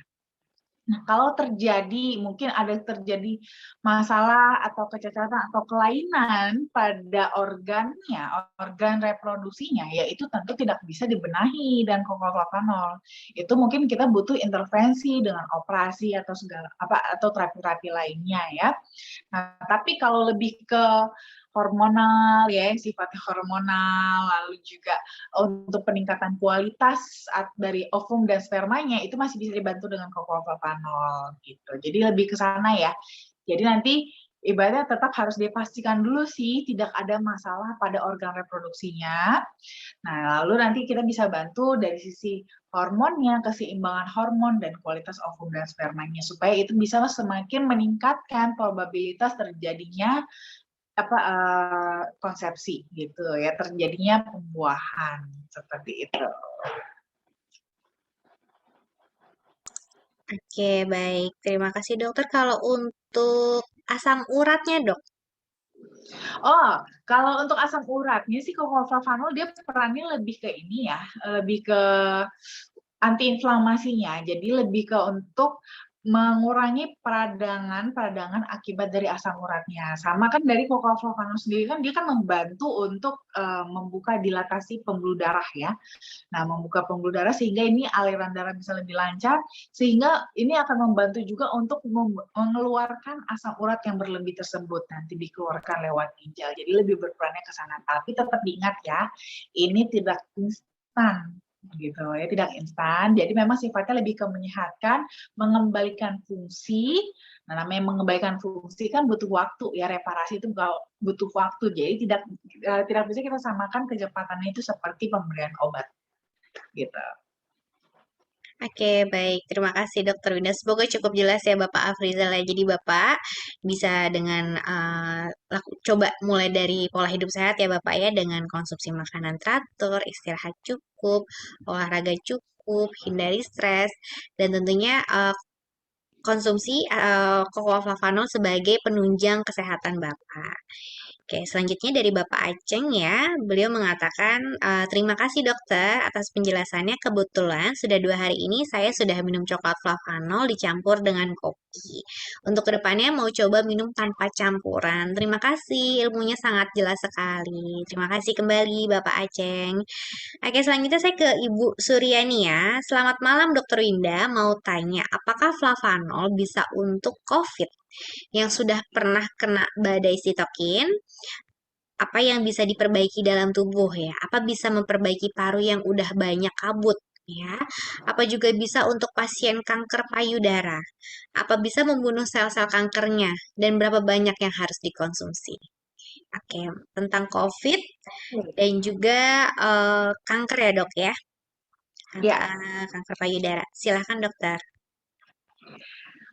Nah, kalau terjadi, mungkin ada terjadi masalah atau kecacatan atau kelainan pada organnya, organ reproduksinya, ya itu tentu tidak bisa dibenahi dan flavanol. Itu mungkin kita butuh intervensi dengan operasi atau segala apa atau terapi-terapi lainnya ya. Nah, tapi kalau lebih ke hormonal ya, sifatnya hormonal, lalu juga untuk peningkatan kualitas dari ovum dan spermanya itu masih bisa dibantu dengan flavanol gitu. Jadi lebih ke sana ya. Jadi nanti ibaratnya tetap harus dipastikan dulu sih tidak ada masalah pada organ reproduksinya. Nah, lalu nanti kita bisa bantu dari sisi hormonnya, keseimbangan hormon dan kualitas ovum dan spermanya supaya itu bisa semakin meningkatkan probabilitas terjadinya konsepsi gitu ya, terjadinya pembuahan seperti itu. Oke, baik. Terima kasih dokter. Kalau untuk asam uratnya, dok. Oh, kalau untuk asam uratnya sih kokolflavanol dia perannya lebih ke ini ya, lebih ke antiinflamasinya. Jadi lebih ke untuk mengurangi peradangan akibat dari asam uratnya. Sama kan dari kokolflavanol sendiri kan dia kan membantu untuk membuka dilatasi pembuluh darah ya. Nah, membuka pembuluh darah sehingga ini aliran darah bisa lebih lancar, sehingga ini akan membantu juga untuk mengeluarkan asam urat yang berlebih tersebut nanti dikeluarkan lewat ginjal. Jadi lebih berperannya ke sana. Tapi tetap diingat ya, ini tidak instan gitu ya, tidak instan. Jadi memang sifatnya lebih ke menyehatkan, mengembalikan fungsi. Nah, namanya mengembalikan fungsi kan butuh waktu ya, reparasi itu butuh waktu. Jadi tidak bisa kita samakan kecepatannya itu seperti pemberian obat gitu. Oke, baik. Terima kasih Dokter Winda. Semoga cukup jelas ya Bapak Afrizal ya. Jadi Bapak bisa dengan coba mulai dari pola hidup sehat ya Bapak ya, dengan konsumsi makanan teratur, istirahat cukup, olahraga cukup, hindari stres, dan tentunya konsumsi kokooflavanol sebagai penunjang kesehatan Bapak. Oke, selanjutnya dari Bapak Aceng ya, beliau mengatakan, terima kasih dokter atas penjelasannya. Kebetulan sudah 2 hari ini saya sudah minum coklat flavanol dicampur dengan kopi. Untuk kedepannya mau coba minum tanpa campuran. Terima kasih, ilmunya sangat jelas sekali. Terima kasih kembali Bapak Aceng. Oke, selanjutnya saya ke Ibu Suryani ya. Selamat malam Dokter Winda, mau tanya apakah flavanol bisa untuk COVID yang sudah pernah kena badai sitokin? Apa yang bisa diperbaiki dalam tubuh ya? Apa bisa memperbaiki paru yang udah banyak kabut ya? Apa juga bisa untuk pasien kanker payudara? Apa bisa membunuh sel-sel kankernya? Dan berapa banyak yang harus dikonsumsi? Oke, tentang COVID dan juga kanker ya dok ya? Ya, Kanker payudara. Silahkan dokter.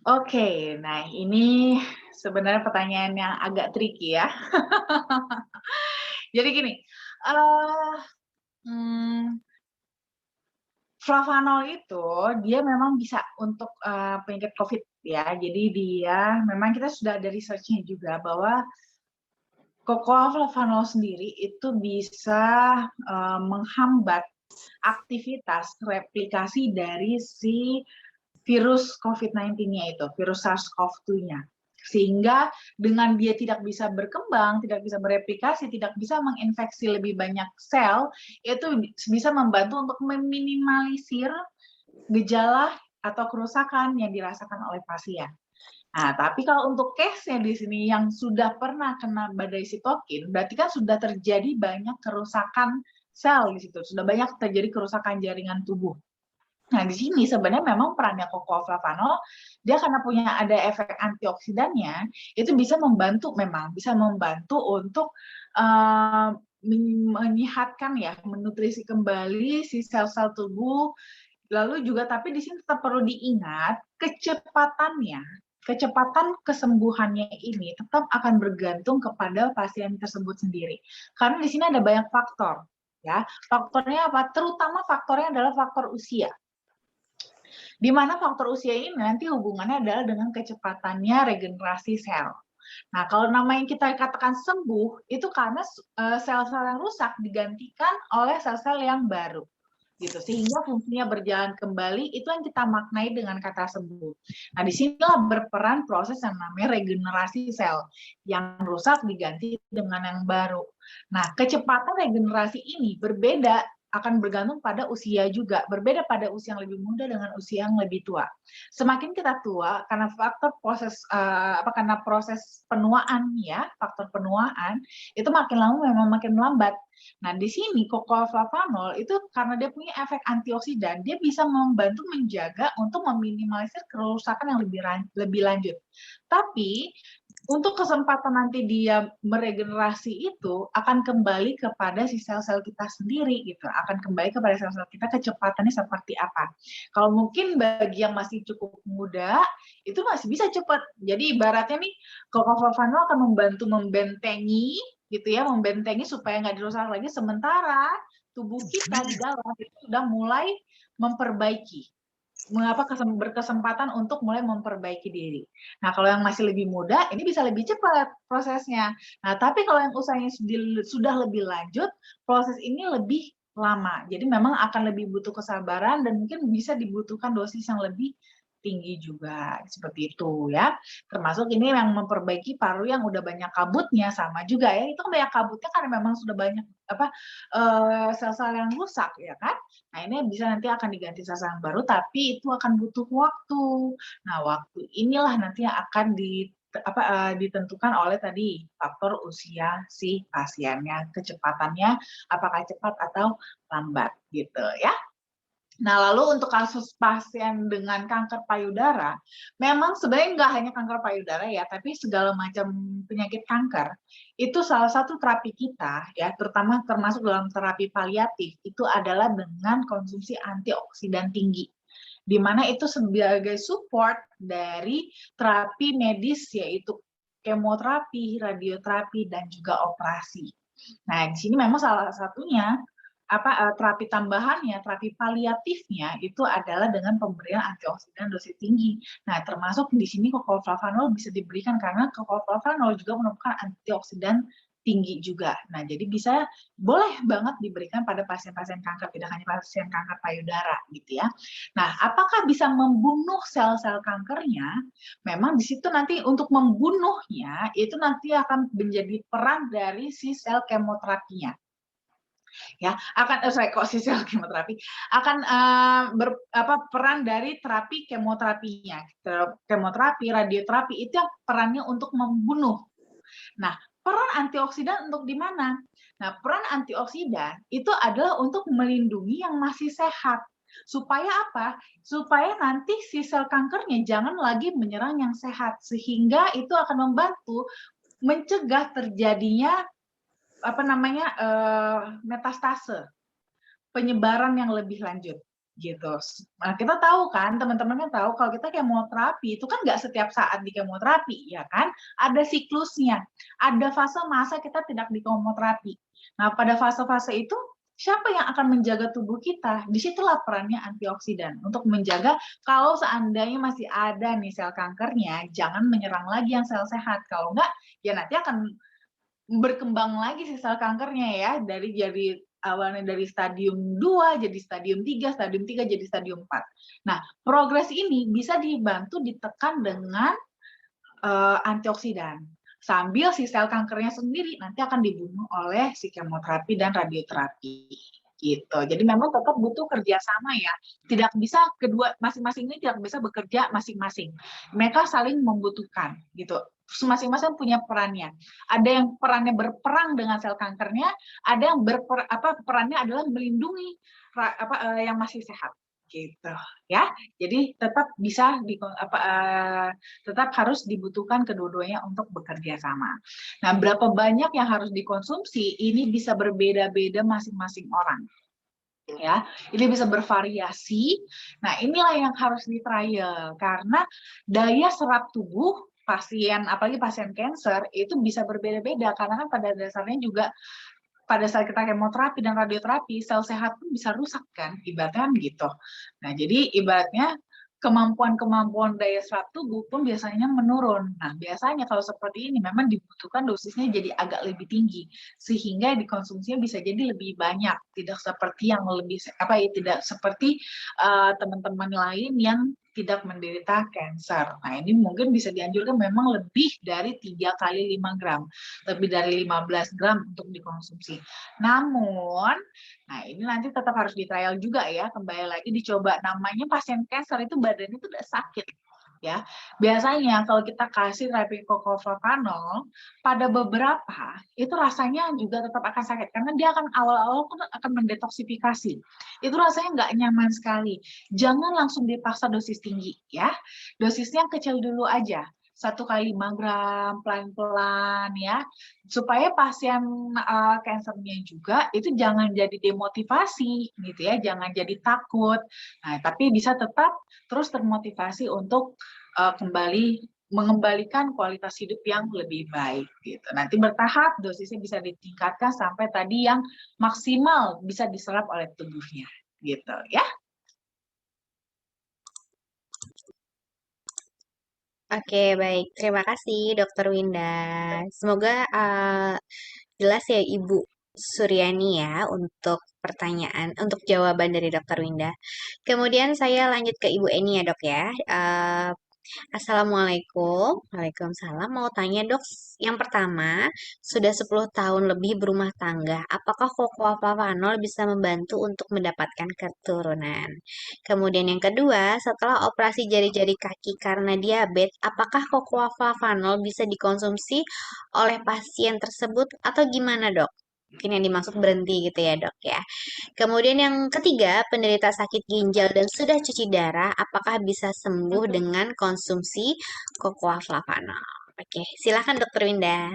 oke. Nah, ini sebenarnya pertanyaan yang agak tricky ya. Jadi gini, eh flavanol itu dia memang bisa untuk penyakit COVID ya. Jadi dia memang kita sudah ada research-nya juga bahwa kokooflavanol sendiri itu bisa menghambat aktivitas replikasi dari si virus COVID-19-nya itu, virus SARS-CoV-2-nya. Sehingga dengan dia tidak bisa berkembang, tidak bisa bereplikasi, tidak bisa menginfeksi lebih banyak sel, itu bisa membantu untuk meminimalisir gejala atau kerusakan yang dirasakan oleh pasien. Nah, tapi kalau untuk case-nya di sini yang sudah pernah kena badai sitokin, berarti kan sudah terjadi banyak kerusakan sel di situ, sudah banyak terjadi kerusakan jaringan tubuh. Nah, di sini sebenarnya memang perannya kokooflavanol, dia karena punya ada efek antioksidannya, itu bisa membantu untuk menyehatkan ya, menutrisi kembali si sel-sel tubuh. Lalu juga tapi di sini tetap perlu diingat kecepatan kesembuhannya ini tetap akan bergantung kepada pasien tersebut sendiri. Karena di sini ada banyak faktor, ya. Faktornya apa? Terutama faktornya adalah faktor usia. Di mana faktor usia ini nanti hubungannya adalah dengan kecepatannya regenerasi sel. Nah, kalau nama yang kita katakan sembuh, itu karena sel-sel yang rusak digantikan oleh sel-sel yang baru. Gitu, sehingga fungsinya berjalan kembali, itu yang kita maknai dengan kata sembuh. Nah, disinilah berperan proses yang namanya regenerasi sel. Yang rusak diganti dengan yang baru. Nah, kecepatan regenerasi ini akan bergantung pada usia juga, berbeda pada usia yang lebih muda dengan usia yang lebih tua. Semakin kita tua, karena karena proses penuaan ya, faktor penuaan itu makin lama memang makin melambat. Nah, di sini kokooflavanol itu karena dia punya efek antioksidan, dia bisa membantu menjaga untuk meminimalisir kerusakan yang lebih lanjut. Tapi untuk kesempatan nanti dia meregenerasi itu akan kembali kepada si sel-sel kita sendiri gitu, akan kembali kepada sel-sel kita kecepatannya seperti apa. Kalau mungkin bagi yang masih cukup muda itu masih bisa cepat. Jadi ibaratnya nih kokooflavanol akan membantu membentengi gitu ya, membentengi supaya nggak dirusak lagi, sementara tubuh kita di dalam itu sudah mulai memperbaiki berkesempatan untuk mulai memperbaiki diri. Nah, kalau yang masih lebih muda, ini bisa lebih cepat prosesnya. Nah, tapi kalau yang usianya sudah lebih lanjut, proses ini lebih lama. Jadi memang akan lebih butuh kesabaran dan mungkin bisa dibutuhkan dosis yang lebih tinggi juga, seperti itu ya. Termasuk ini yang memperbaiki paru yang udah banyak kabutnya, sama juga ya. Itu banyak kabutnya karena memang sudah banyak sel-sel yang rusak ya kan. Nah, ini bisa nanti akan diganti sel-sel yang baru, tapi itu akan butuh waktu. Nah, waktu inilah nanti yang akan ditentukan oleh tadi faktor usia si pasiennya, kecepatannya apakah cepat atau lambat gitu ya. Nah, lalu untuk kasus pasien dengan kanker payudara, memang sebenarnya nggak hanya kanker payudara ya, tapi segala macam penyakit kanker, itu salah satu terapi kita ya, terutama termasuk dalam terapi paliatif, itu adalah dengan konsumsi antioksidan tinggi. Di mana itu sebagai support dari terapi medis, yaitu kemoterapi, radioterapi, dan juga operasi. Nah, di sini memang salah satunya terapi tambahannya, terapi paliatifnya itu adalah dengan pemberian antioksidan dosis tinggi. Nah, termasuk di sini kokolflavanol bisa diberikan karena kokolflavanol juga merupakan antioksidan tinggi juga. Nah, jadi boleh banget diberikan pada pasien-pasien kanker, tidak hanya pasien kanker payudara gitu ya. Nah, apakah bisa membunuh sel-sel kankernya? Memang di situ nanti untuk membunuhnya itu nanti akan menjadi peran dari si sel kemoterapinya. Ya, sel kemoterapi akan peran dari terapi kemoterapinya. Kemoterapi, radioterapi itu yang perannya untuk membunuh. Nah, peran antioksidan untuk di mana? Nah, peran antioksidan itu adalah untuk melindungi yang masih sehat. Supaya apa? Supaya nanti si sel kankernya jangan lagi menyerang yang sehat, sehingga itu akan membantu mencegah terjadinya metastase, penyebaran yang lebih lanjut gitu. Nah, kita tahu kan, teman-teman tahu kalau kita kemoterapi itu kan nggak setiap saat di kemoterapi, ya kan? Ada siklusnya, ada fase masa kita tidak di kemoterapi. Nah, pada fase-fase itu siapa yang akan menjaga tubuh kita? Disitulah perannya antioksidan untuk menjaga kalau seandainya masih ada nih sel kankernya, jangan menyerang lagi yang sel sehat. Kalau enggak, ya nanti akan berkembang lagi si sel kankernya ya, dari awalnya dari stadium 2 jadi stadium 3, stadium 3 jadi stadium 4. Nah, progres ini bisa dibantu ditekan dengan antioksidan. Sambil si sel kankernya sendiri nanti akan dibunuh oleh si kemoterapi dan radioterapi. Gitu. Jadi memang tetap butuh kerjasama ya. Tidak bisa kedua masing-masing ini tidak bisa bekerja masing-masing. Mereka saling membutuhkan gitu. Masing-masing punya perannya. Ada yang perannya berperang dengan sel kankernya, ada yang perannya adalah melindungi yang masih sehat gitu ya. Jadi tetap tetap harus dibutuhkan kedua-duanya untuk bekerja sama. Nah, berapa banyak yang harus dikonsumsi ini bisa berbeda-beda masing-masing orang. Ya, ini bisa bervariasi. Nah, inilah yang harus di-trial karena daya serap tubuh pasien, apalagi pasien kanker itu bisa berbeda-beda karena kan pada dasarnya juga pada saat kita kemoterapi dan radioterapi, sel sehat pun bisa rusak kan, ibaratnya gitu. Nah, jadi ibaratnya kemampuan daya serap tubuh pun biasanya menurun. Nah, biasanya kalau seperti ini memang dibutuhkan dosisnya jadi agak lebih tinggi, sehingga dikonsumsinya bisa jadi lebih banyak, tidak seperti tidak seperti teman-teman lain yang tidak menderita kanker. Nah, ini mungkin bisa dianjurkan memang lebih dari 3 kali 5 gram, lebih dari 15 gram untuk dikonsumsi. Namun, nah ini nanti tetap harus di-trial juga ya, kembali lagi dicoba. Namanya pasien kanker itu badannya itu udah sakit. Ya, biasanya kalau kita kasih terapi kokolflavanol pada beberapa itu rasanya juga tetap akan sakit karena dia akan awal-awal akan mendetoksifikasi. Itu rasanya nggak nyaman sekali. Jangan langsung dipaksa dosis tinggi ya. Dosisnya kecil dulu aja. 1 kali 5 gram, pelan-pelan ya, supaya pasien kankernya juga itu jangan jadi demotivasi gitu ya, jangan jadi takut. Nah, tapi bisa tetap terus termotivasi untuk mengembalikan kualitas hidup yang lebih baik gitu. Nanti bertahap dosisnya bisa ditingkatkan sampai tadi yang maksimal bisa diserap oleh tubuhnya gitu ya. Oke, baik. Terima kasih, Dokter Winda. Semoga jelas ya, Ibu Suryani ya, untuk untuk jawaban dari Dokter Winda. Kemudian saya lanjut ke Ibu Eni ya, Dok ya. Assalamualaikum. Waalaikumsalam. Mau tanya, Dok, yang pertama, sudah 10 tahun lebih berumah tangga. Apakah Cocoa Flavanol bisa membantu untuk mendapatkan keturunan? Kemudian yang kedua, setelah operasi jari-jari kaki karena diabetes, apakah Cocoa Flavanol bisa dikonsumsi oleh pasien tersebut atau gimana, Dok? Mungkin yang dimaksud berhenti gitu ya, Dok ya. Kemudian yang ketiga, penderita sakit ginjal dan sudah cuci darah, apakah bisa sembuh dengan konsumsi Cocoa Flavanol? Oke, silakan Dokter Winda.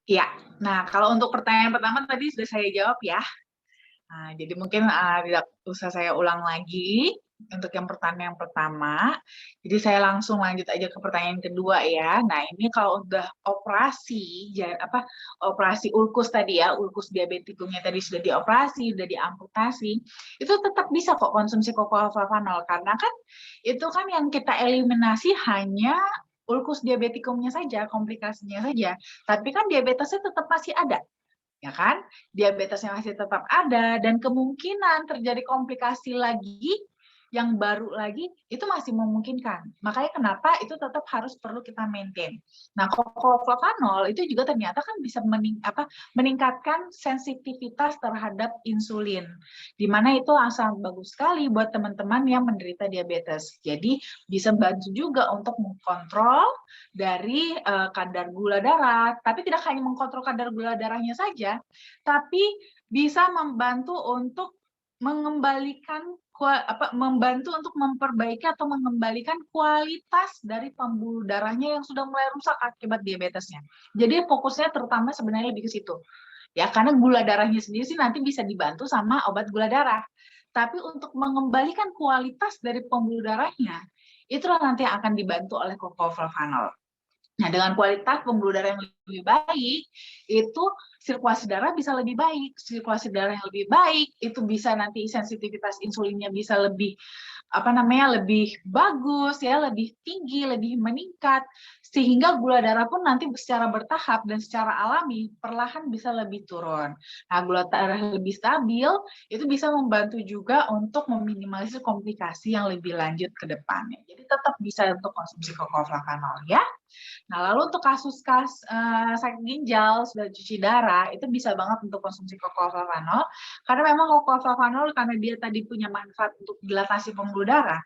Ya, nah kalau untuk pertanyaan pertama tadi sudah saya jawab ya. Nah, jadi mungkin tidak usah saya ulang lagi untuk yang pertanyaan pertama. Jadi saya langsung lanjut aja ke pertanyaan kedua ya. Nah, ini kalau udah operasi operasi ulkus tadi ya, ulkus diabetikumnya tadi sudah dioperasi, sudah diamputasi, itu tetap bisa kok konsumsi Cocoa Flavanol karena kan itu kan yang kita eliminasi hanya ulkus diabetikumnya saja, komplikasinya saja. Tapi kan diabetesnya tetap masih ada, ya kan? Diabetesnya masih tetap ada dan kemungkinan terjadi komplikasi lagi yang baru lagi itu masih memungkinkan. Makanya kenapa itu tetap harus perlu kita maintain. Nah, Cocoa Flavanol itu juga ternyata kan bisa meningkatkan sensitivitas terhadap insulin. Di mana itu sangat bagus sekali buat teman-teman yang menderita diabetes. Jadi bisa bantu juga untuk mengkontrol dari kadar gula darah, tapi tidak hanya mengkontrol kadar gula darahnya saja, tapi bisa membantu untuk mengembalikan membantu untuk memperbaiki atau mengembalikan kualitas dari pembuluh darahnya yang sudah mulai rusak akibat diabetesnya. Jadi fokusnya terutama sebenarnya lebih ke situ. Ya, karena gula darahnya sendiri sih nanti bisa dibantu sama obat gula darah. Tapi untuk mengembalikan kualitas dari pembuluh darahnya, itulah nanti yang akan dibantu oleh Cocoa Flavanol. Nah, dengan kualitas pembuluh darah yang lebih baik, itu sirkulasi darah bisa lebih baik. Sirkulasi darah yang lebih baik, itu bisa nanti sensitivitas insulinnya bisa lebih lebih bagus ya, lebih tinggi, lebih meningkat, sehingga gula darah pun nanti secara bertahap dan secara alami perlahan bisa lebih turun. Nah, gula darah lebih stabil itu bisa membantu juga untuk meminimalisir komplikasi yang lebih lanjut ke depannya. Jadi tetap bisa untuk konsumsi Cocoa Flavanol ya. Nah, lalu untuk kasus sakit ginjal, sudah cuci darah, itu bisa banget untuk konsumsi Cocoa Flavanol. Karena memang Cocoa Flavanol, karena dia tadi punya manfaat untuk dilatasi pembuluh darah,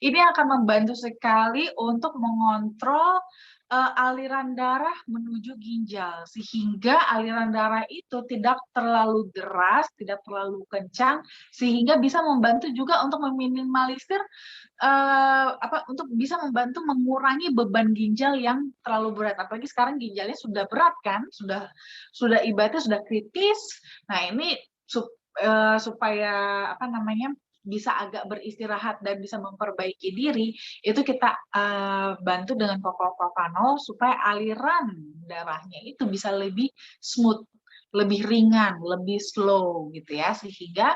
ini akan membantu sekali untuk mengontrol aliran darah menuju ginjal. Sehingga aliran darah itu tidak terlalu deras, tidak terlalu kencang, sehingga bisa membantu juga untuk meminimalisir untuk bisa membantu mengurangi beban ginjal yang terlalu berat. Apalagi sekarang ginjalnya sudah berat kan, sudah ibaratnya sudah kritis. Nah, ini supaya bisa agak beristirahat dan bisa memperbaiki diri, itu kita bantu dengan Cocoa Flavanol supaya aliran darahnya itu bisa lebih smooth, lebih ringan, lebih slow gitu ya, sehingga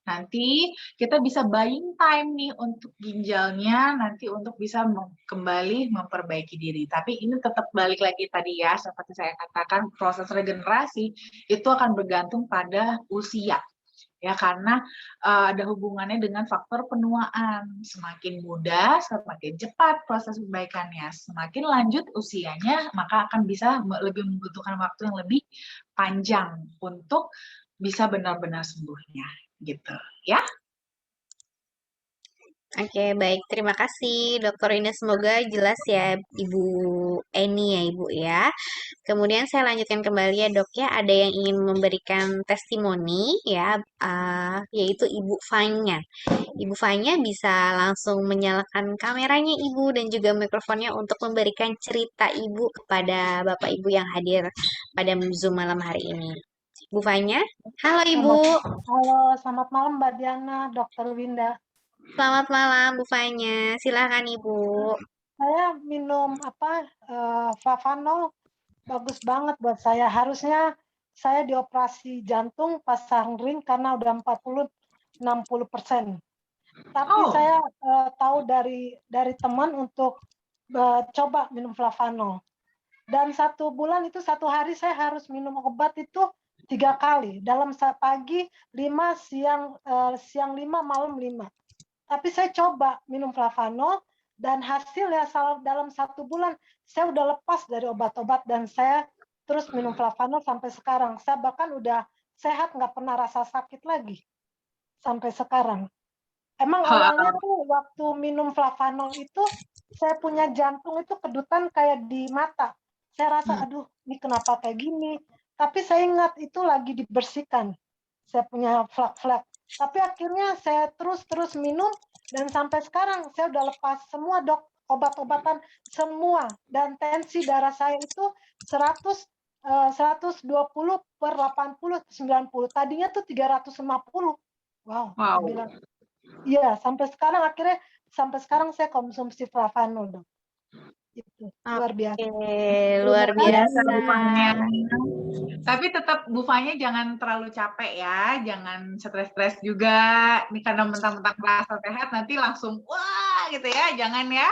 nanti kita bisa buying time nih untuk ginjalnya nanti untuk bisa kembali memperbaiki diri. Tapi ini tetap balik lagi tadi ya, seperti saya katakan, proses regenerasi itu akan bergantung pada usia. Ya, karena ada hubungannya dengan faktor penuaan. Semakin muda, semakin cepat proses perbaikannya. Semakin lanjut usianya, maka akan bisa lebih membutuhkan waktu yang lebih panjang untuk bisa benar-benar sembuhnya, gitu ya. Oke, baik. Terima kasih, Dokter Ina. Semoga jelas ya, Ibu Eni ya, Ibu ya. Kemudian saya lanjutkan kembali ya, Dok ya. Ada yang ingin memberikan testimoni ya, yaitu Ibu Fanya. Ibu Fanya bisa langsung menyalakan kameranya Ibu dan juga mikrofonnya untuk memberikan cerita Ibu kepada Bapak Ibu yang hadir pada Zoom malam hari ini. Bu Fanya, halo Ibu. Halo, selamat malam Mbak Diana, Dokter Winda. Selamat malam Bu Fanya, silakan Ibu. Saya minum Flavanol, bagus banget buat saya. Harusnya saya dioperasi jantung pasang ring karena udah 40-60%. Tapi saya tahu dari teman untuk coba minum Flavanol. Dan 1 bulan itu 1 hari saya harus minum obat itu 3 kali. Dalam pagi 5, siang 5, malam 5. Tapi saya coba minum Flavanol dan hasilnya dalam 1 bulan saya udah lepas dari obat-obat dan saya terus minum Flavanol sampai sekarang. Saya bahkan udah sehat, nggak pernah rasa sakit lagi sampai sekarang. Emang awalnya tuh waktu minum Flavanol itu saya punya jantung itu kedutan kayak di mata. Saya rasa aduh ini kenapa kayak gini. Tapi saya ingat itu lagi dibersihkan. Saya punya flak-flak. Tapi akhirnya saya terus minum dan sampai sekarang saya udah lepas semua obat-obatan semua dan tensi darah saya itu 120/80/90. Tadinya tuh 350. Wow. Saya bilang, iya, sampai sekarang saya konsumsi Flavanol, Dok. Itu luar biasa. Oke, luar biasa. Tapi tetap Bu Fanya jangan terlalu capek ya, jangan stres-stres juga. Ini karena mentang-mentang merasa sehat nanti langsung wah gitu ya, jangan ya.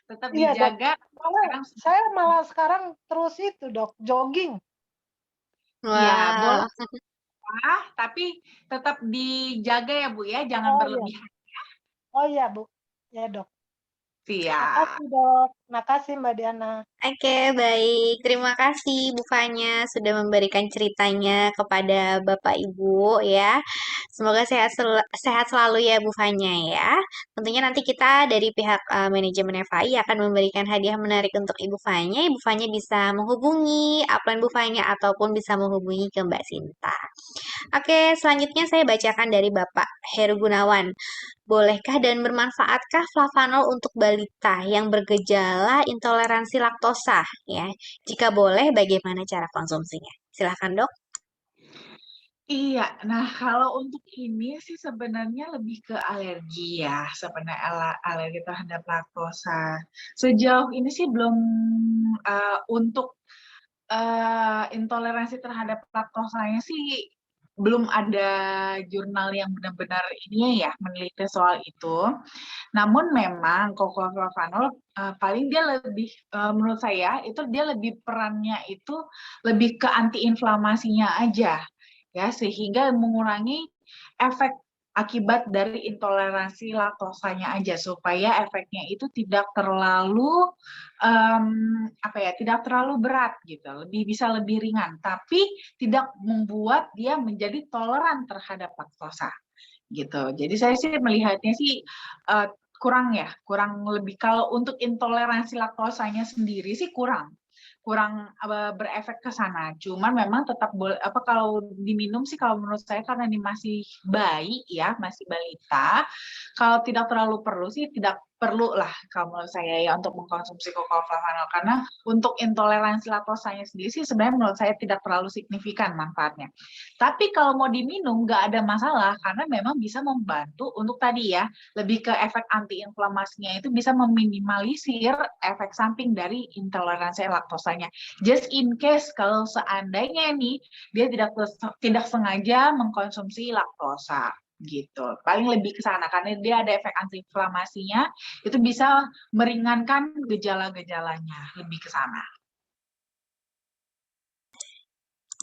Tetap Iya, dijaga. Dok. Saya malah sekarang terus itu, Dok, jogging. Iya, boleh. Wah. Tapi tetap dijaga ya Bu ya, jangan berlebihan. Oh iya, Bu. Ya, Dok. Siap. Makasih, Dok. Makasih, Mbak Diana. Oke, baik. Terima kasih Bu Fanya sudah memberikan ceritanya kepada Bapak Ibu ya. Semoga sehat selalu ya Bu Fanya ya. Tentunya nanti kita dari pihak manajemen FAI akan memberikan hadiah menarik untuk Ibu Fanya. Ibu Fanya bisa menghubungi upline Bu Fanya ataupun bisa menghubungi ke Mbak Sinta. Oke, selanjutnya saya bacakan dari Bapak Heru Gunawan. Bolehkah dan bermanfaatkah Flavanol untuk balita yang bergejala intoleransi laktosa? Ya, jika boleh, bagaimana cara konsumsinya? Silakan, Dok. Iya, nah kalau untuk ini sih sebenarnya lebih ke alergi ya, sebenarnya alergi terhadap laktosa. Sejauh ini sih belum untuk intoleransi terhadap laktosanya sih belum ada jurnal yang benar-benar ini ya meneliti soal itu. Namun memang Cocoa Flavanol paling dia lebih menurut saya itu dia lebih perannya itu lebih ke antiinflamasinya aja ya sehingga mengurangi efek akibat dari intoleransi laktosanya aja supaya efeknya itu tidak terlalu tidak terlalu berat gitu, bisa lebih ringan tapi tidak membuat dia menjadi toleran terhadap laktosa gitu. Jadi saya sih melihatnya sih kurang lebih kalau untuk intoleransi laktosanya sendiri sih kurang berefek ke sana. Cuman memang tetap boleh kalau diminum sih kalau menurut saya karena ini masih bayi ya, masih balita. Kalau tidak terlalu perlu sih tidak perlu lah kalau menurut saya ya untuk mengkonsumsi Cocoa Flavanol karena untuk intoleransi laktosanya sendiri sih sebenarnya menurut saya tidak terlalu signifikan manfaatnya. Tapi kalau mau diminum nggak ada masalah karena memang bisa membantu untuk tadi ya lebih ke efek antiinflamasinya itu bisa meminimalisir efek samping dari intoleransi laktosanya. Just in case kalau seandainya nih dia tidak sengaja mengkonsumsi laktosa gitu. Paling lebih ke sana karena dia ada efek antiinflamasinya itu bisa meringankan gejala-gejalanya, lebih ke sana.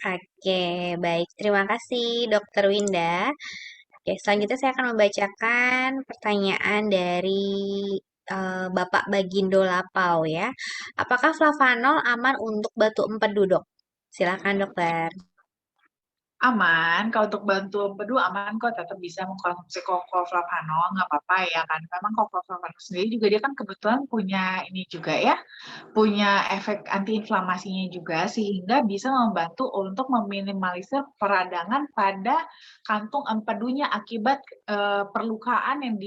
Oke, baik. Terima kasih, Dokter Winda. Oke, selanjutnya saya akan membacakan pertanyaan dari Bapak Bagindo Lapau ya. Apakah Flavanol aman untuk batu empedu, Dok? Silakan, Dokter. Aman, kalau untuk bantu empedu aman kok, tetap bisa mengkonsumsi Cocoa Flavanol, nggak apa-apa ya kan. Memang Cocoa Flavanol sendiri juga dia kan kebetulan punya ini juga ya, punya efek antiinflamasinya juga sehingga bisa membantu untuk meminimalisir peradangan pada kantung empedunya akibat perlukaan yang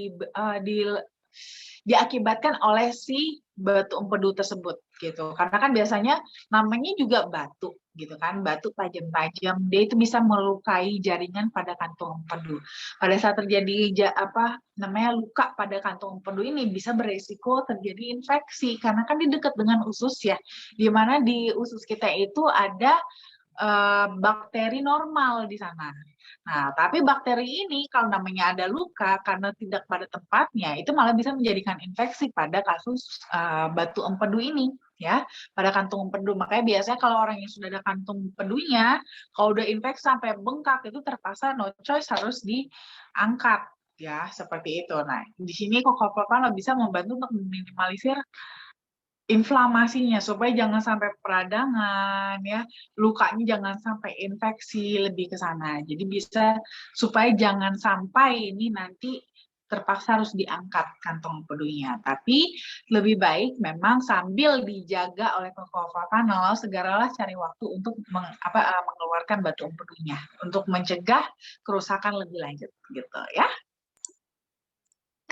diakibatkan oleh si batu empedu tersebut gitu. Karena kan biasanya namanya juga batu gitu kan, batu tajam-tajam, dia itu bisa melukai jaringan pada kantung empedu. Pada saat terjadi luka pada kantung empedu ini bisa beresiko terjadi infeksi karena kan di dekat dengan usus ya, di mana di usus kita itu ada bakteri normal di sana. Nah, tapi bakteri ini kalau namanya ada luka karena tidak pada tempatnya, itu malah bisa menjadikan infeksi pada kasus batu empedu ini, ya, pada kantung empedu. Makanya biasanya kalau orang yang sudah ada kantung empedunya, kalau udah infeksi sampai bengkak itu terpaksa no choice harus diangkat, ya, seperti itu. Nah, di sini Coco bisa membantu untuk meminimalisir inflamasinya supaya jangan sampai peradangan ya, lukanya jangan sampai infeksi, lebih ke sana. Jadi bisa supaya jangan sampai ini nanti terpaksa harus diangkat kantong empedunya. Tapi lebih baik memang sambil dijaga oleh Coco segeralah cari waktu untuk mengeluarkan batu empedunya untuk mencegah kerusakan lebih lanjut gitu ya.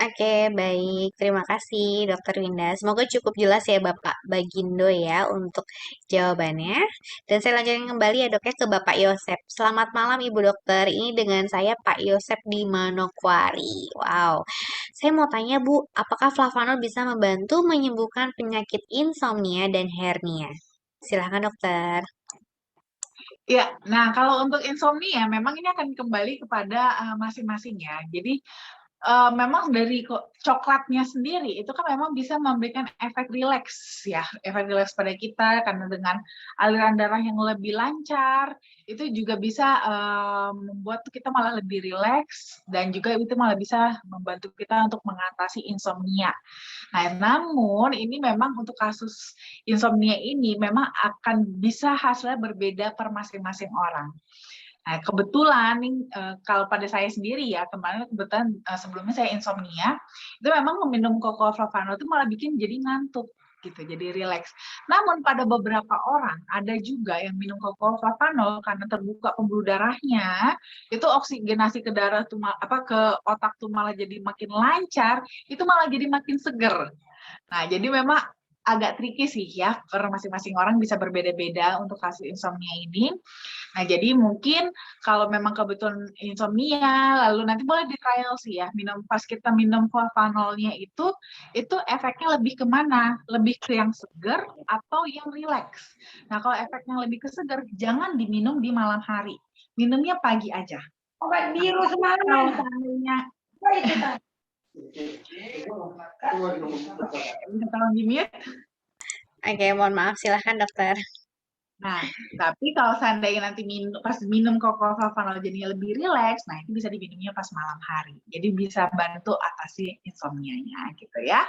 Oke, baik. Terima kasih, Dokter Winda. Semoga cukup jelas ya, Bapak Bagindo ya, untuk jawabannya. Dan saya lanjutkan kembali ya, Dok, ya, ke Bapak Yosep. Selamat malam, Ibu Dokter. Ini dengan saya, Pak Yosep di Manokwari. Wow. Saya mau tanya, Bu, apakah flavanol bisa membantu menyembuhkan penyakit insomnia dan hernia? Silahkan, Dokter. Ya, nah kalau untuk insomnia memang ini akan kembali kepada masing-masing ya. Jadi memang dari coklatnya sendiri itu kan memang bisa memberikan efek rileks ya, efek rileks pada kita karena dengan aliran darah yang lebih lancar itu juga bisa membuat kita malah lebih rileks dan juga itu malah bisa membantu kita untuk mengatasi insomnia. Nah, namun ini memang untuk kasus insomnia ini memang akan bisa hasilnya berbeda per masing-masing orang. Nah, kebetulan nih kalau pada saya sendiri ya, kemarin kebetulan sebelumnya saya insomnia, itu memang meminum Coco Flavanol itu malah bikin jadi ngantuk gitu, jadi rileks. Namun pada beberapa orang ada juga yang minum Coco Flavanol karena terbuka pembuluh darahnya, itu oksigenasi ke darah tuh ke otak tuh malah jadi makin lancar, itu malah jadi makin seger. Nah, jadi memang agak tricky sih ya, per masing-masing orang bisa berbeda-beda untuk kasus insomnia ini. Nah, jadi mungkin kalau memang kebetulan insomnia, lalu nanti boleh di trial sih ya, pas kita minum flavanolnya itu efeknya lebih kemana? Lebih ke yang segar atau yang rileks? Nah, kalau efeknya lebih ke segar, jangan diminum di malam hari. Minumnya pagi aja. Obat biru semangat. Kalau seandainya tolong di-mute. Oke, mohon maaf. Silahkan, Dokter. Nah, tapi kalau seandainya nanti pas minum Coco Flavanol jadinya lebih rileks, nah itu bisa diminumnya pas malam hari. Jadi bisa bantu atasi insomnia-nya gitu ya.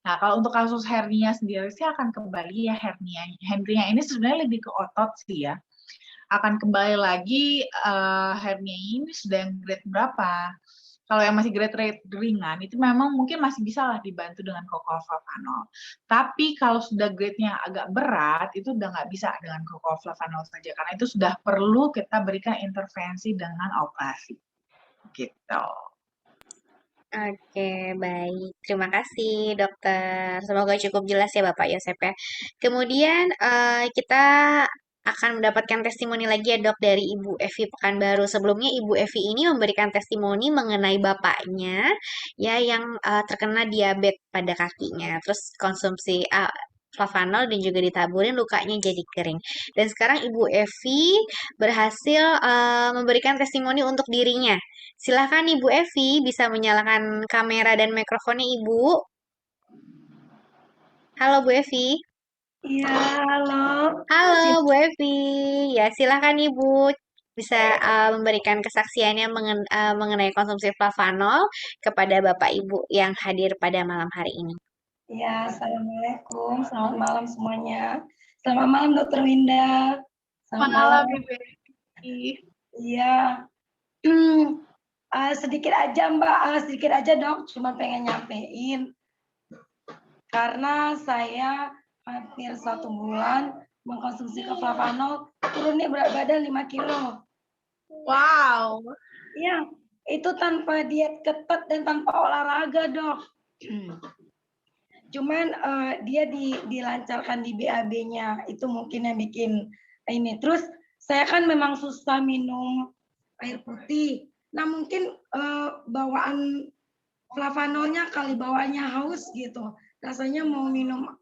Nah, kalau untuk kasus hernia sendiri sih akan kembali ya hernia. Hernia ini sebenarnya lebih ke otot sih ya. Akan kembali lagi hernia ini sudah yang grade berapa. Kalau yang masih grade ringan itu memang mungkin masih bisa lah dibantu dengan Coco Flavanol. Tapi kalau sudah grade-nya agak berat itu udah nggak bisa dengan Coco Flavanol saja karena itu sudah perlu kita berikan intervensi dengan operasi. Gitu. Oke, baik. Terima kasih, Dokter. Semoga cukup jelas ya, Bapak Yosep ya. Kemudian kita akan mendapatkan testimoni lagi ya, Dok, dari Ibu Evi Pekanbaru. Sebelumnya Ibu Evi ini memberikan testimoni mengenai bapaknya ya yang terkena diabetes pada kakinya. Terus konsumsi flavanol dan juga ditaburin lukanya jadi kering. Dan sekarang Ibu Evi berhasil memberikan testimoni untuk dirinya. Silahkan Ibu Evi bisa menyalakan kamera dan mikrofonnya Ibu. Halo Bu Evi. Iya, halo. Halo Bu Evi. Ya silahkan Ibu bisa memberikan kesaksiannya mengenai konsumsi flavanol kepada Bapak Ibu yang hadir pada malam hari ini. Ya, assalamualaikum. Selamat malam semuanya. Selamat malam Dokter Winda. Selamat malam Ibu Evi. Iya. Sedikit aja Mbak, sedikit aja Dok. Cuma pengen nyampein. Karena saya hampir 1 bulan mengkonsumsi flavanol, turunnya berat badan 5 kilo. Wow. Iya, itu tanpa diet ketat dan tanpa olahraga, Dok. Cuman dia dilancarkan di BAB-nya, itu mungkin yang bikin ini. Terus saya kan memang susah minum air putih. Nah mungkin bawaan flavanolnya kali bawaannya haus gitu. Rasanya mau minum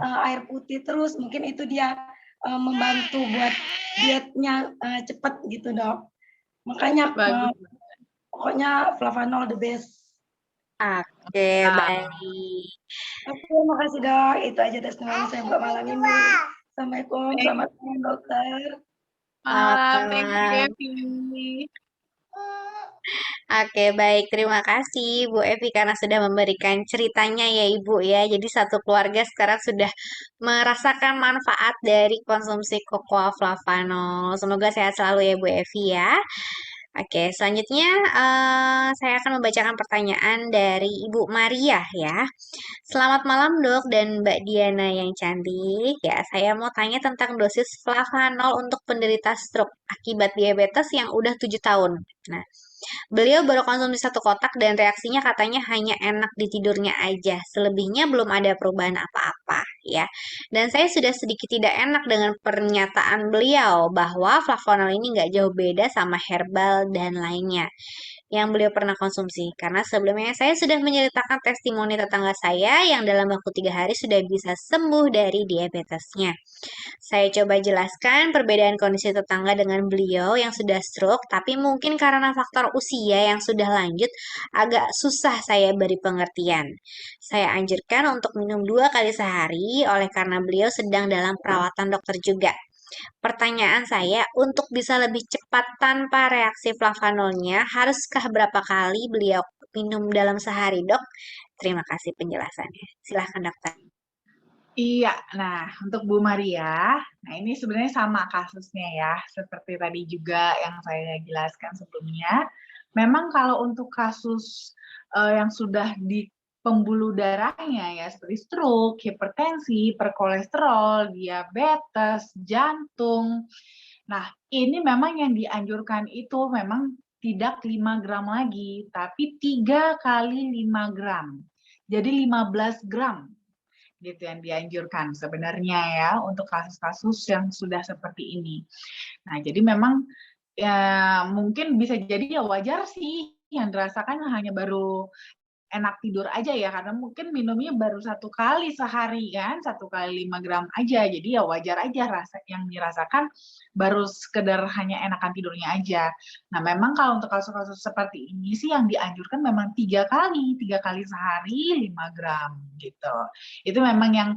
air putih terus, mungkin itu dia membantu buat dietnya cepat gitu Dok. Makanya Bagus. pokoknya flavanol the best. Oke, Nah, baik. Oke, makasih dok. Itu aja testimoni saya buat malam ini. Assalamualaikum, selamat malam dokter. malam, thank you Malam. Evi. Oke, baik. Terima kasih Bu Evi karena sudah memberikan ceritanya ya Ibu ya. Jadi satu keluarga sekarang sudah merasakan manfaat dari konsumsi Cocoa Flavanol. Semoga sehat selalu ya Bu Evi ya. Oke, selanjutnya saya akan membacakan pertanyaan dari Ibu Maria ya. Selamat malam dok dan Mbak Diana yang cantik. Ya, saya mau tanya tentang dosis flavanol untuk penderita stroke akibat diabetes yang udah 7 tahun. Nah, beliau baru konsumsi satu kotak dan reaksinya katanya hanya enak di tidurnya aja. Selebihnya belum ada perubahan apa-apa ya. Dan saya sudah sedikit tidak enak dengan pernyataan beliau bahwa flavanol ini nggak jauh beda sama herbal dan lainnya yang beliau pernah konsumsi. Karena sebelumnya saya sudah menceritakan testimoni tetangga saya yang dalam waktu 3 hari sudah bisa sembuh dari diabetesnya. Saya coba jelaskan perbedaan kondisi tetangga dengan beliau yang sudah stroke, tapi mungkin karena faktor usia yang sudah lanjut, agak susah saya beri pengertian. Saya anjurkan untuk minum 2 kali sehari, oleh karena beliau sedang dalam perawatan dokter juga. Pertanyaan saya, untuk bisa lebih cepat tanpa reaksi flavanolnya, haruskah berapa kali beliau minum dalam sehari, dok? Terima kasih penjelasannya. Silahkan, dokter. Iya, nah untuk Bu Maria, nah ini sebenarnya sama kasusnya ya, seperti tadi juga yang saya jelaskan sebelumnya. Memang kalau untuk kasus yang sudah di pembuluh darahnya ya, seperti stroke, hipertensi, hiperkolesterol, diabetes, jantung. Nah, ini memang yang dianjurkan itu memang tidak 5 gram lagi, tapi 3 kali 5 gram. Jadi 15 gram gitu yang dianjurkan sebenarnya ya untuk kasus-kasus yang sudah seperti ini. Nah, jadi memang ya mungkin bisa jadi ya wajar sih yang dirasakan hanya baru enak tidur aja ya, karena mungkin minumnya baru 1 kali sehari kan, 1 kali 5 gram aja. Jadi ya wajar aja rasa yang dirasakan baru sekedar hanya enakan tidurnya aja. Nah, memang kalau untuk kasus-kasus seperti ini sih yang dianjurkan memang 3 kali sehari 5 gram gitu. Itu memang yang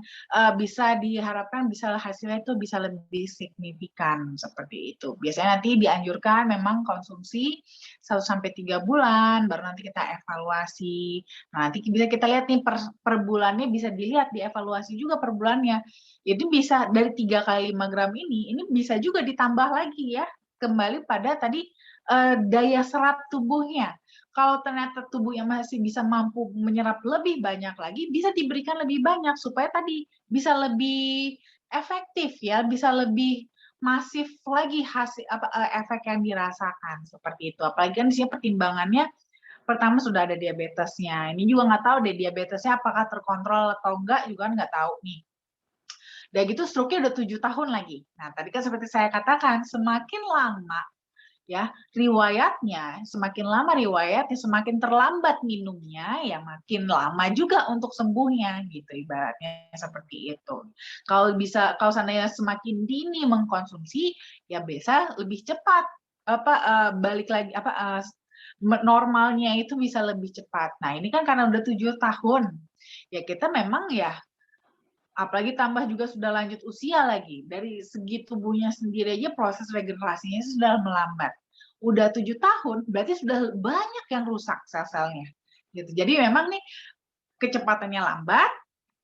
bisa diharapkan bisa hasilnya itu bisa lebih signifikan seperti itu. Biasanya nanti dianjurkan memang konsumsi 1 sampai 3 bulan, baru nanti kita evaluasi. Nah, nanti bisa kita lihat nih per bulannya bisa dilihat dievaluasi juga per bulannya. Jadi bisa dari 3 kali 5 gram ini bisa juga ditambah lagi ya, kembali pada tadi daya serap tubuhnya. Kalau ternyata tubuhnya masih bisa mampu menyerap lebih banyak lagi, bisa diberikan lebih banyak supaya tadi bisa lebih efektif ya, bisa lebih masif lagi hasil efek yang dirasakan seperti itu. Apalagi kan di sini pertimbangannya pertama sudah ada diabetesnya. Ini juga nggak tahu deh diabetesnya apakah terkontrol atau enggak juga nggak tahu nih. Udah gitu stroke-nya udah 7 tahun lagi. Nah, tadi kan seperti saya katakan, semakin lama ya riwayatnya, semakin lama riwayatnya, semakin terlambat minumnya, ya makin lama juga untuk sembuhnya gitu ibaratnya seperti itu. Kalau seandainya semakin dini mengkonsumsi, ya bisa lebih cepat balik lagi normalnya itu bisa lebih cepat. Nah, ini kan karena udah 7 tahun. Ya kita memang ya apalagi tambah juga sudah lanjut usia lagi. Dari segi tubuhnya sendiri aja proses regenerasinya sudah melambat. Udah 7 tahun, berarti sudah banyak yang rusak sel-selnya. Gitu. Jadi memang nih kecepatannya lambat,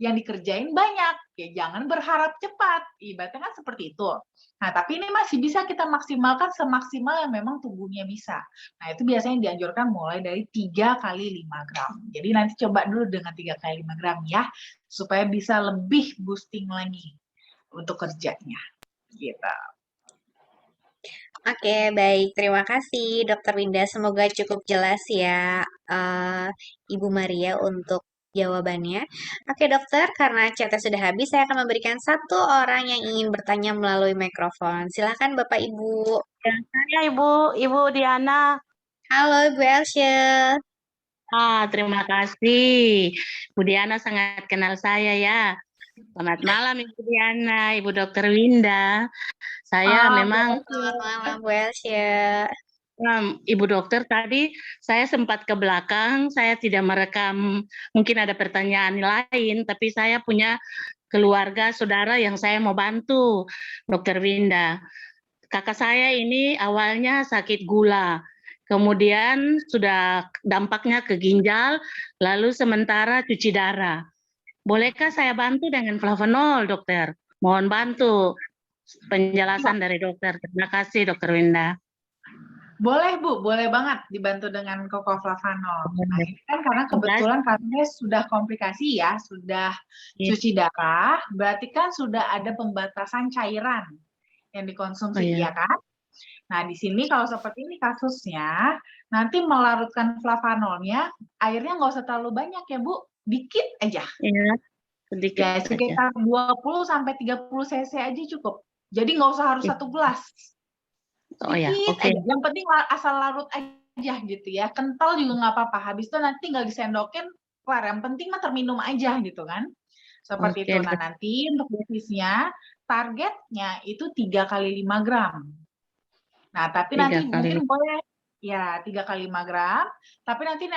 yang dikerjain banyak. Ya jangan berharap cepat. Ibaratnya kan seperti itu. Nah, tapi ini masih bisa kita maksimalkan semaksimal yang memang tubuhnya bisa. Nah, itu biasanya dianjurkan mulai dari 3 kali 5 gram. Jadi nanti coba dulu dengan 3 kali 5 gram ya, supaya bisa lebih boosting lagi untuk kerjanya. Gitu. Oke, baik. Terima kasih, Dokter Winda. Semoga cukup jelas ya, Ibu Maria untuk jawabannya. Oke, dokter, karena chatnya sudah habis, saya akan memberikan satu orang yang ingin bertanya melalui mikrofon. Silakan, Bapak Ibu. Saya Ibu Diana. Halo, Ibu Elsie. Terima kasih. Bu Diana sangat kenal saya ya. Selamat malam Ibu Diana, Ibu Dokter Winda. Saya memang Selamat malam, Bu Elsie. Ibu dokter, tadi saya sempat ke belakang, saya tidak merekam, mungkin ada pertanyaan lain, tapi saya punya keluarga, saudara yang saya mau bantu, Dokter Winda. Kakak saya ini awalnya sakit gula, kemudian sudah dampaknya ke ginjal, lalu sementara cuci darah. Bolehkah saya bantu dengan flavanol, dokter? Mohon bantu penjelasan dari dokter. Terima kasih, Dokter Winda. Boleh Bu, boleh banget dibantu dengan Flavanol. Nah ini kan karena kebetulan karena sudah komplikasi ya, sudah cuci darah, berarti kan sudah ada pembatasan cairan yang dikonsumsi, ya kan? Nah di sini kalau seperti ini kasusnya, nanti melarutkan flavanolnya, airnya nggak usah terlalu banyak ya Bu, dikit aja. Iya, sedikit Ya, saja. sekitar 20-30 cc aja cukup. Jadi nggak usah harus 1 gelas. Oh ya, Sedikit oke. aja. Yang penting asal larut aja gitu ya. Kental juga nggak apa-apa. Habis itu nanti tinggal disendokin, kelar. Yang penting mah terminum aja gitu kan. Seperti Oke, itu. Nah nanti untuk dosisnya, targetnya itu 3 kali 5 gram. Nah tapi 3 nanti kali. mungkin boleh ya 3 kali 5 gram. Tapi nanti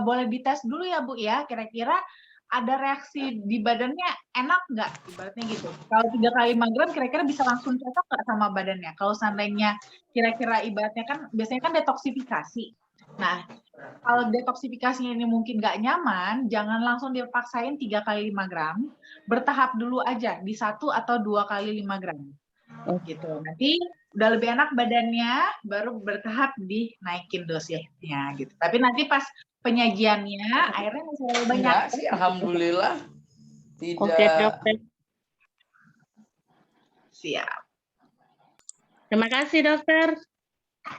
boleh dites dulu ya Bu ya. Kira-kira ada reaksi di badannya enak nggak, ibaratnya gitu. Kalau 3 kali 5 gram kira-kira bisa langsung cocok nggak sama badannya? Kalau seandainya kira-kira ibaratnya kan biasanya kan detoksifikasi. Nah, kalau detoksifikasinya ini mungkin nggak nyaman, jangan langsung dipaksain 3 kali 5 gram, bertahap dulu aja di 1 atau 2 kali 5 gram. Gitu. Nanti udah lebih enak badannya, baru bertahap dinaikin dosisnya gitu. Tapi nanti pas penyajiannya airnya nggak terlalu banyak. Enggak sih, alhamdulillah. Tidak. Oke, dokter. Siap. Terima kasih, dokter.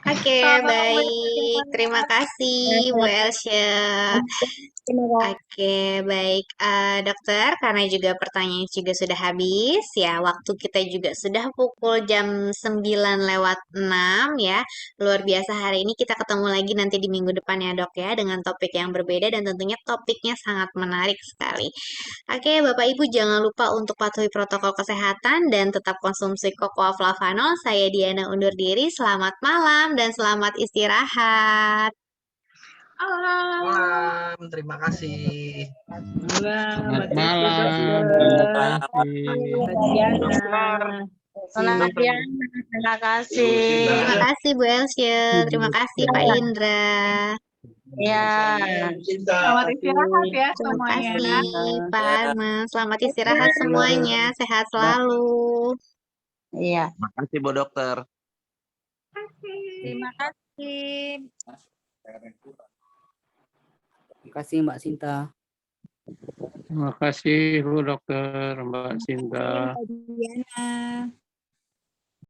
Oke, baik. Terima kasih, Bu Elsya. Oke, baik. Dokter, karena juga pertanyaan juga sudah habis, ya, waktu kita juga sudah pukul jam 9:06 ya. Luar biasa hari ini kita ketemu lagi nanti di minggu depan ya, Dok ya, dengan topik yang berbeda dan tentunya topiknya sangat menarik sekali. Oke, Bapak Ibu jangan lupa untuk patuhi protokol kesehatan dan tetap konsumsi Cocoa Flavanol. Saya Diana undur diri. Selamat malam dan selamat istirahat. Malam, terima kasih. Selamat malam. Selamat Diana. Terima kasih. Terima kasih Bu Elsya. Terima kasih Pak Indra. Ya. Selamat istirahat ya Terima semuanya. kasih Pak Arman. Selamat istirahat semuanya. Sehat selalu. Iya. Terima kasih Bu Dokter. Terima kasih. Terima kasih Mbak Sinta. Terima kasih Bu Dokter, Mbak Sinta. Diana.